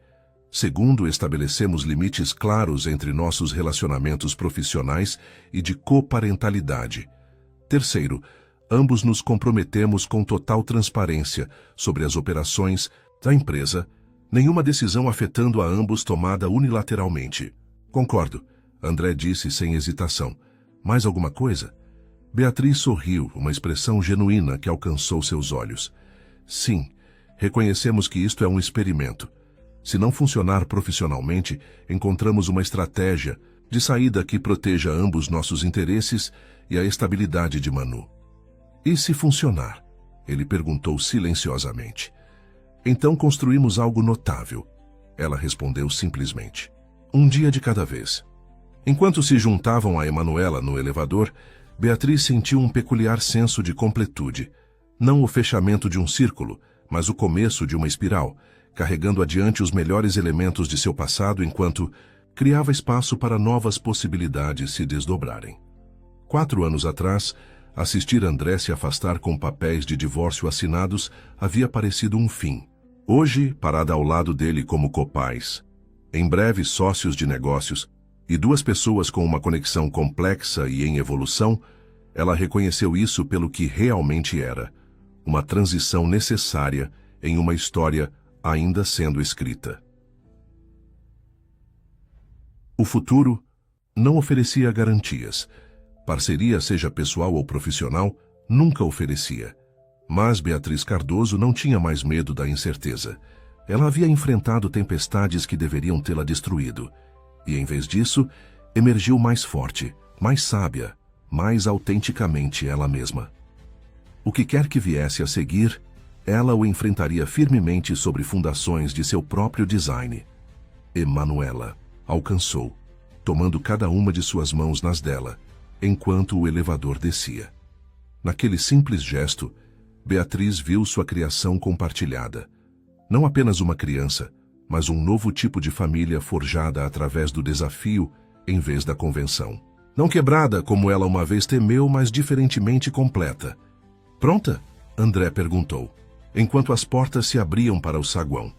Segundo, estabelecemos limites claros entre nossos relacionamentos profissionais e de coparentalidade. Terceiro, ambos nos comprometemos com total transparência sobre as operações da empresa, nenhuma decisão afetando a ambos tomada unilateralmente. Concordo, André disse sem hesitação. Mais alguma coisa? Beatriz sorriu, uma expressão genuína que alcançou seus olhos. Sim, reconhecemos que isto é um experimento. Se não funcionar profissionalmente, encontramos uma estratégia de saída que proteja ambos nossos interesses e a estabilidade de Manu. E se funcionar? Ele perguntou silenciosamente. Então construímos algo notável. Ela respondeu simplesmente. Um dia de cada vez. Enquanto se juntavam a Emanuela no elevador, Beatriz sentiu um peculiar senso de completude. Não o fechamento de um círculo, mas o começo de uma espiral, carregando adiante os melhores elementos de seu passado enquanto criava espaço para novas possibilidades se desdobrarem. 4 anos atrás, assistir André se afastar com papéis de divórcio assinados havia parecido um fim. Hoje, parada ao lado dele como copais, em breve sócios de negócios, e 2 pessoas com uma conexão complexa e em evolução, ela reconheceu isso pelo que realmente era, uma transição necessária em uma história ainda sendo escrita. O futuro não oferecia garantias. Parceria, seja pessoal ou profissional, nunca oferecia. Mas Beatriz Cardoso não tinha mais medo da incerteza. Ela havia enfrentado tempestades que deveriam tê-la destruído. E, em vez disso, emergiu mais forte, mais sábia, mais autenticamente ela mesma. O que quer que viesse a seguir, ela o enfrentaria firmemente sobre fundações de seu próprio design. Emanuela alcançou, tomando cada uma de suas mãos nas dela, enquanto o elevador descia. Naquele simples gesto, Beatriz viu sua criação compartilhada. Não apenas uma criança, mas um novo tipo de família forjada através do desafio em vez da convenção. Não quebrada como ela uma vez temeu, mas diferentemente completa. Pronta? André perguntou, enquanto as portas se abriam para o saguão.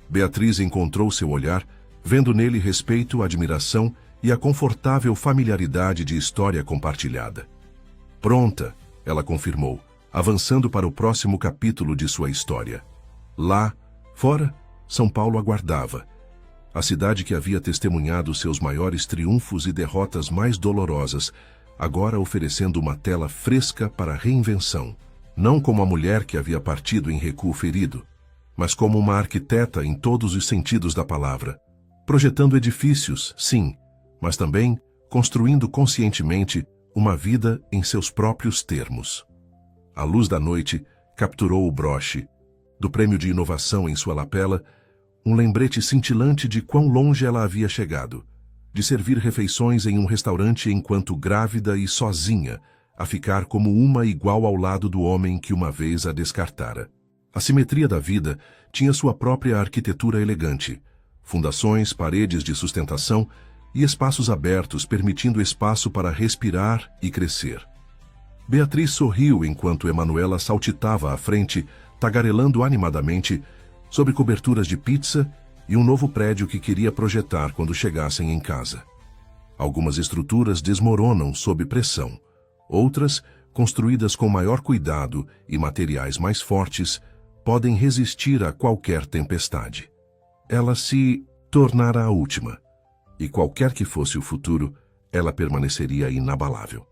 Beatriz encontrou seu olhar, vendo nele respeito, admiração e a confortável familiaridade de história compartilhada. Pronta, ela confirmou, avançando para o próximo capítulo de sua história. Lá, fora, São Paulo aguardava. A cidade que havia testemunhado seus maiores triunfos e derrotas mais dolorosas, agora oferecendo uma tela fresca para a reinvenção. Não como a mulher que havia partido em recuo ferido, mas como uma arquiteta em todos os sentidos da palavra. Projetando edifícios, sim, mas também construindo conscientemente uma vida em seus próprios termos. A luz da noite capturou o broche, do prêmio de inovação em sua lapela, um lembrete cintilante de quão longe ela havia chegado, de servir refeições em um restaurante enquanto grávida e sozinha, a ficar como uma igual ao lado do homem que uma vez a descartara. A simetria da vida tinha sua própria arquitetura elegante, fundações, paredes de sustentação e espaços abertos permitindo espaço para respirar e crescer. Beatriz sorriu enquanto Emanuela saltitava à frente, tagarelando animadamente sobre coberturas de pizza e um novo prédio que queria projetar quando chegassem em casa. Algumas estruturas desmoronam sob pressão, outras, construídas com maior cuidado e materiais mais fortes, podem resistir a qualquer tempestade. Ela se tornara a última, e qualquer que fosse o futuro, ela permaneceria inabalável.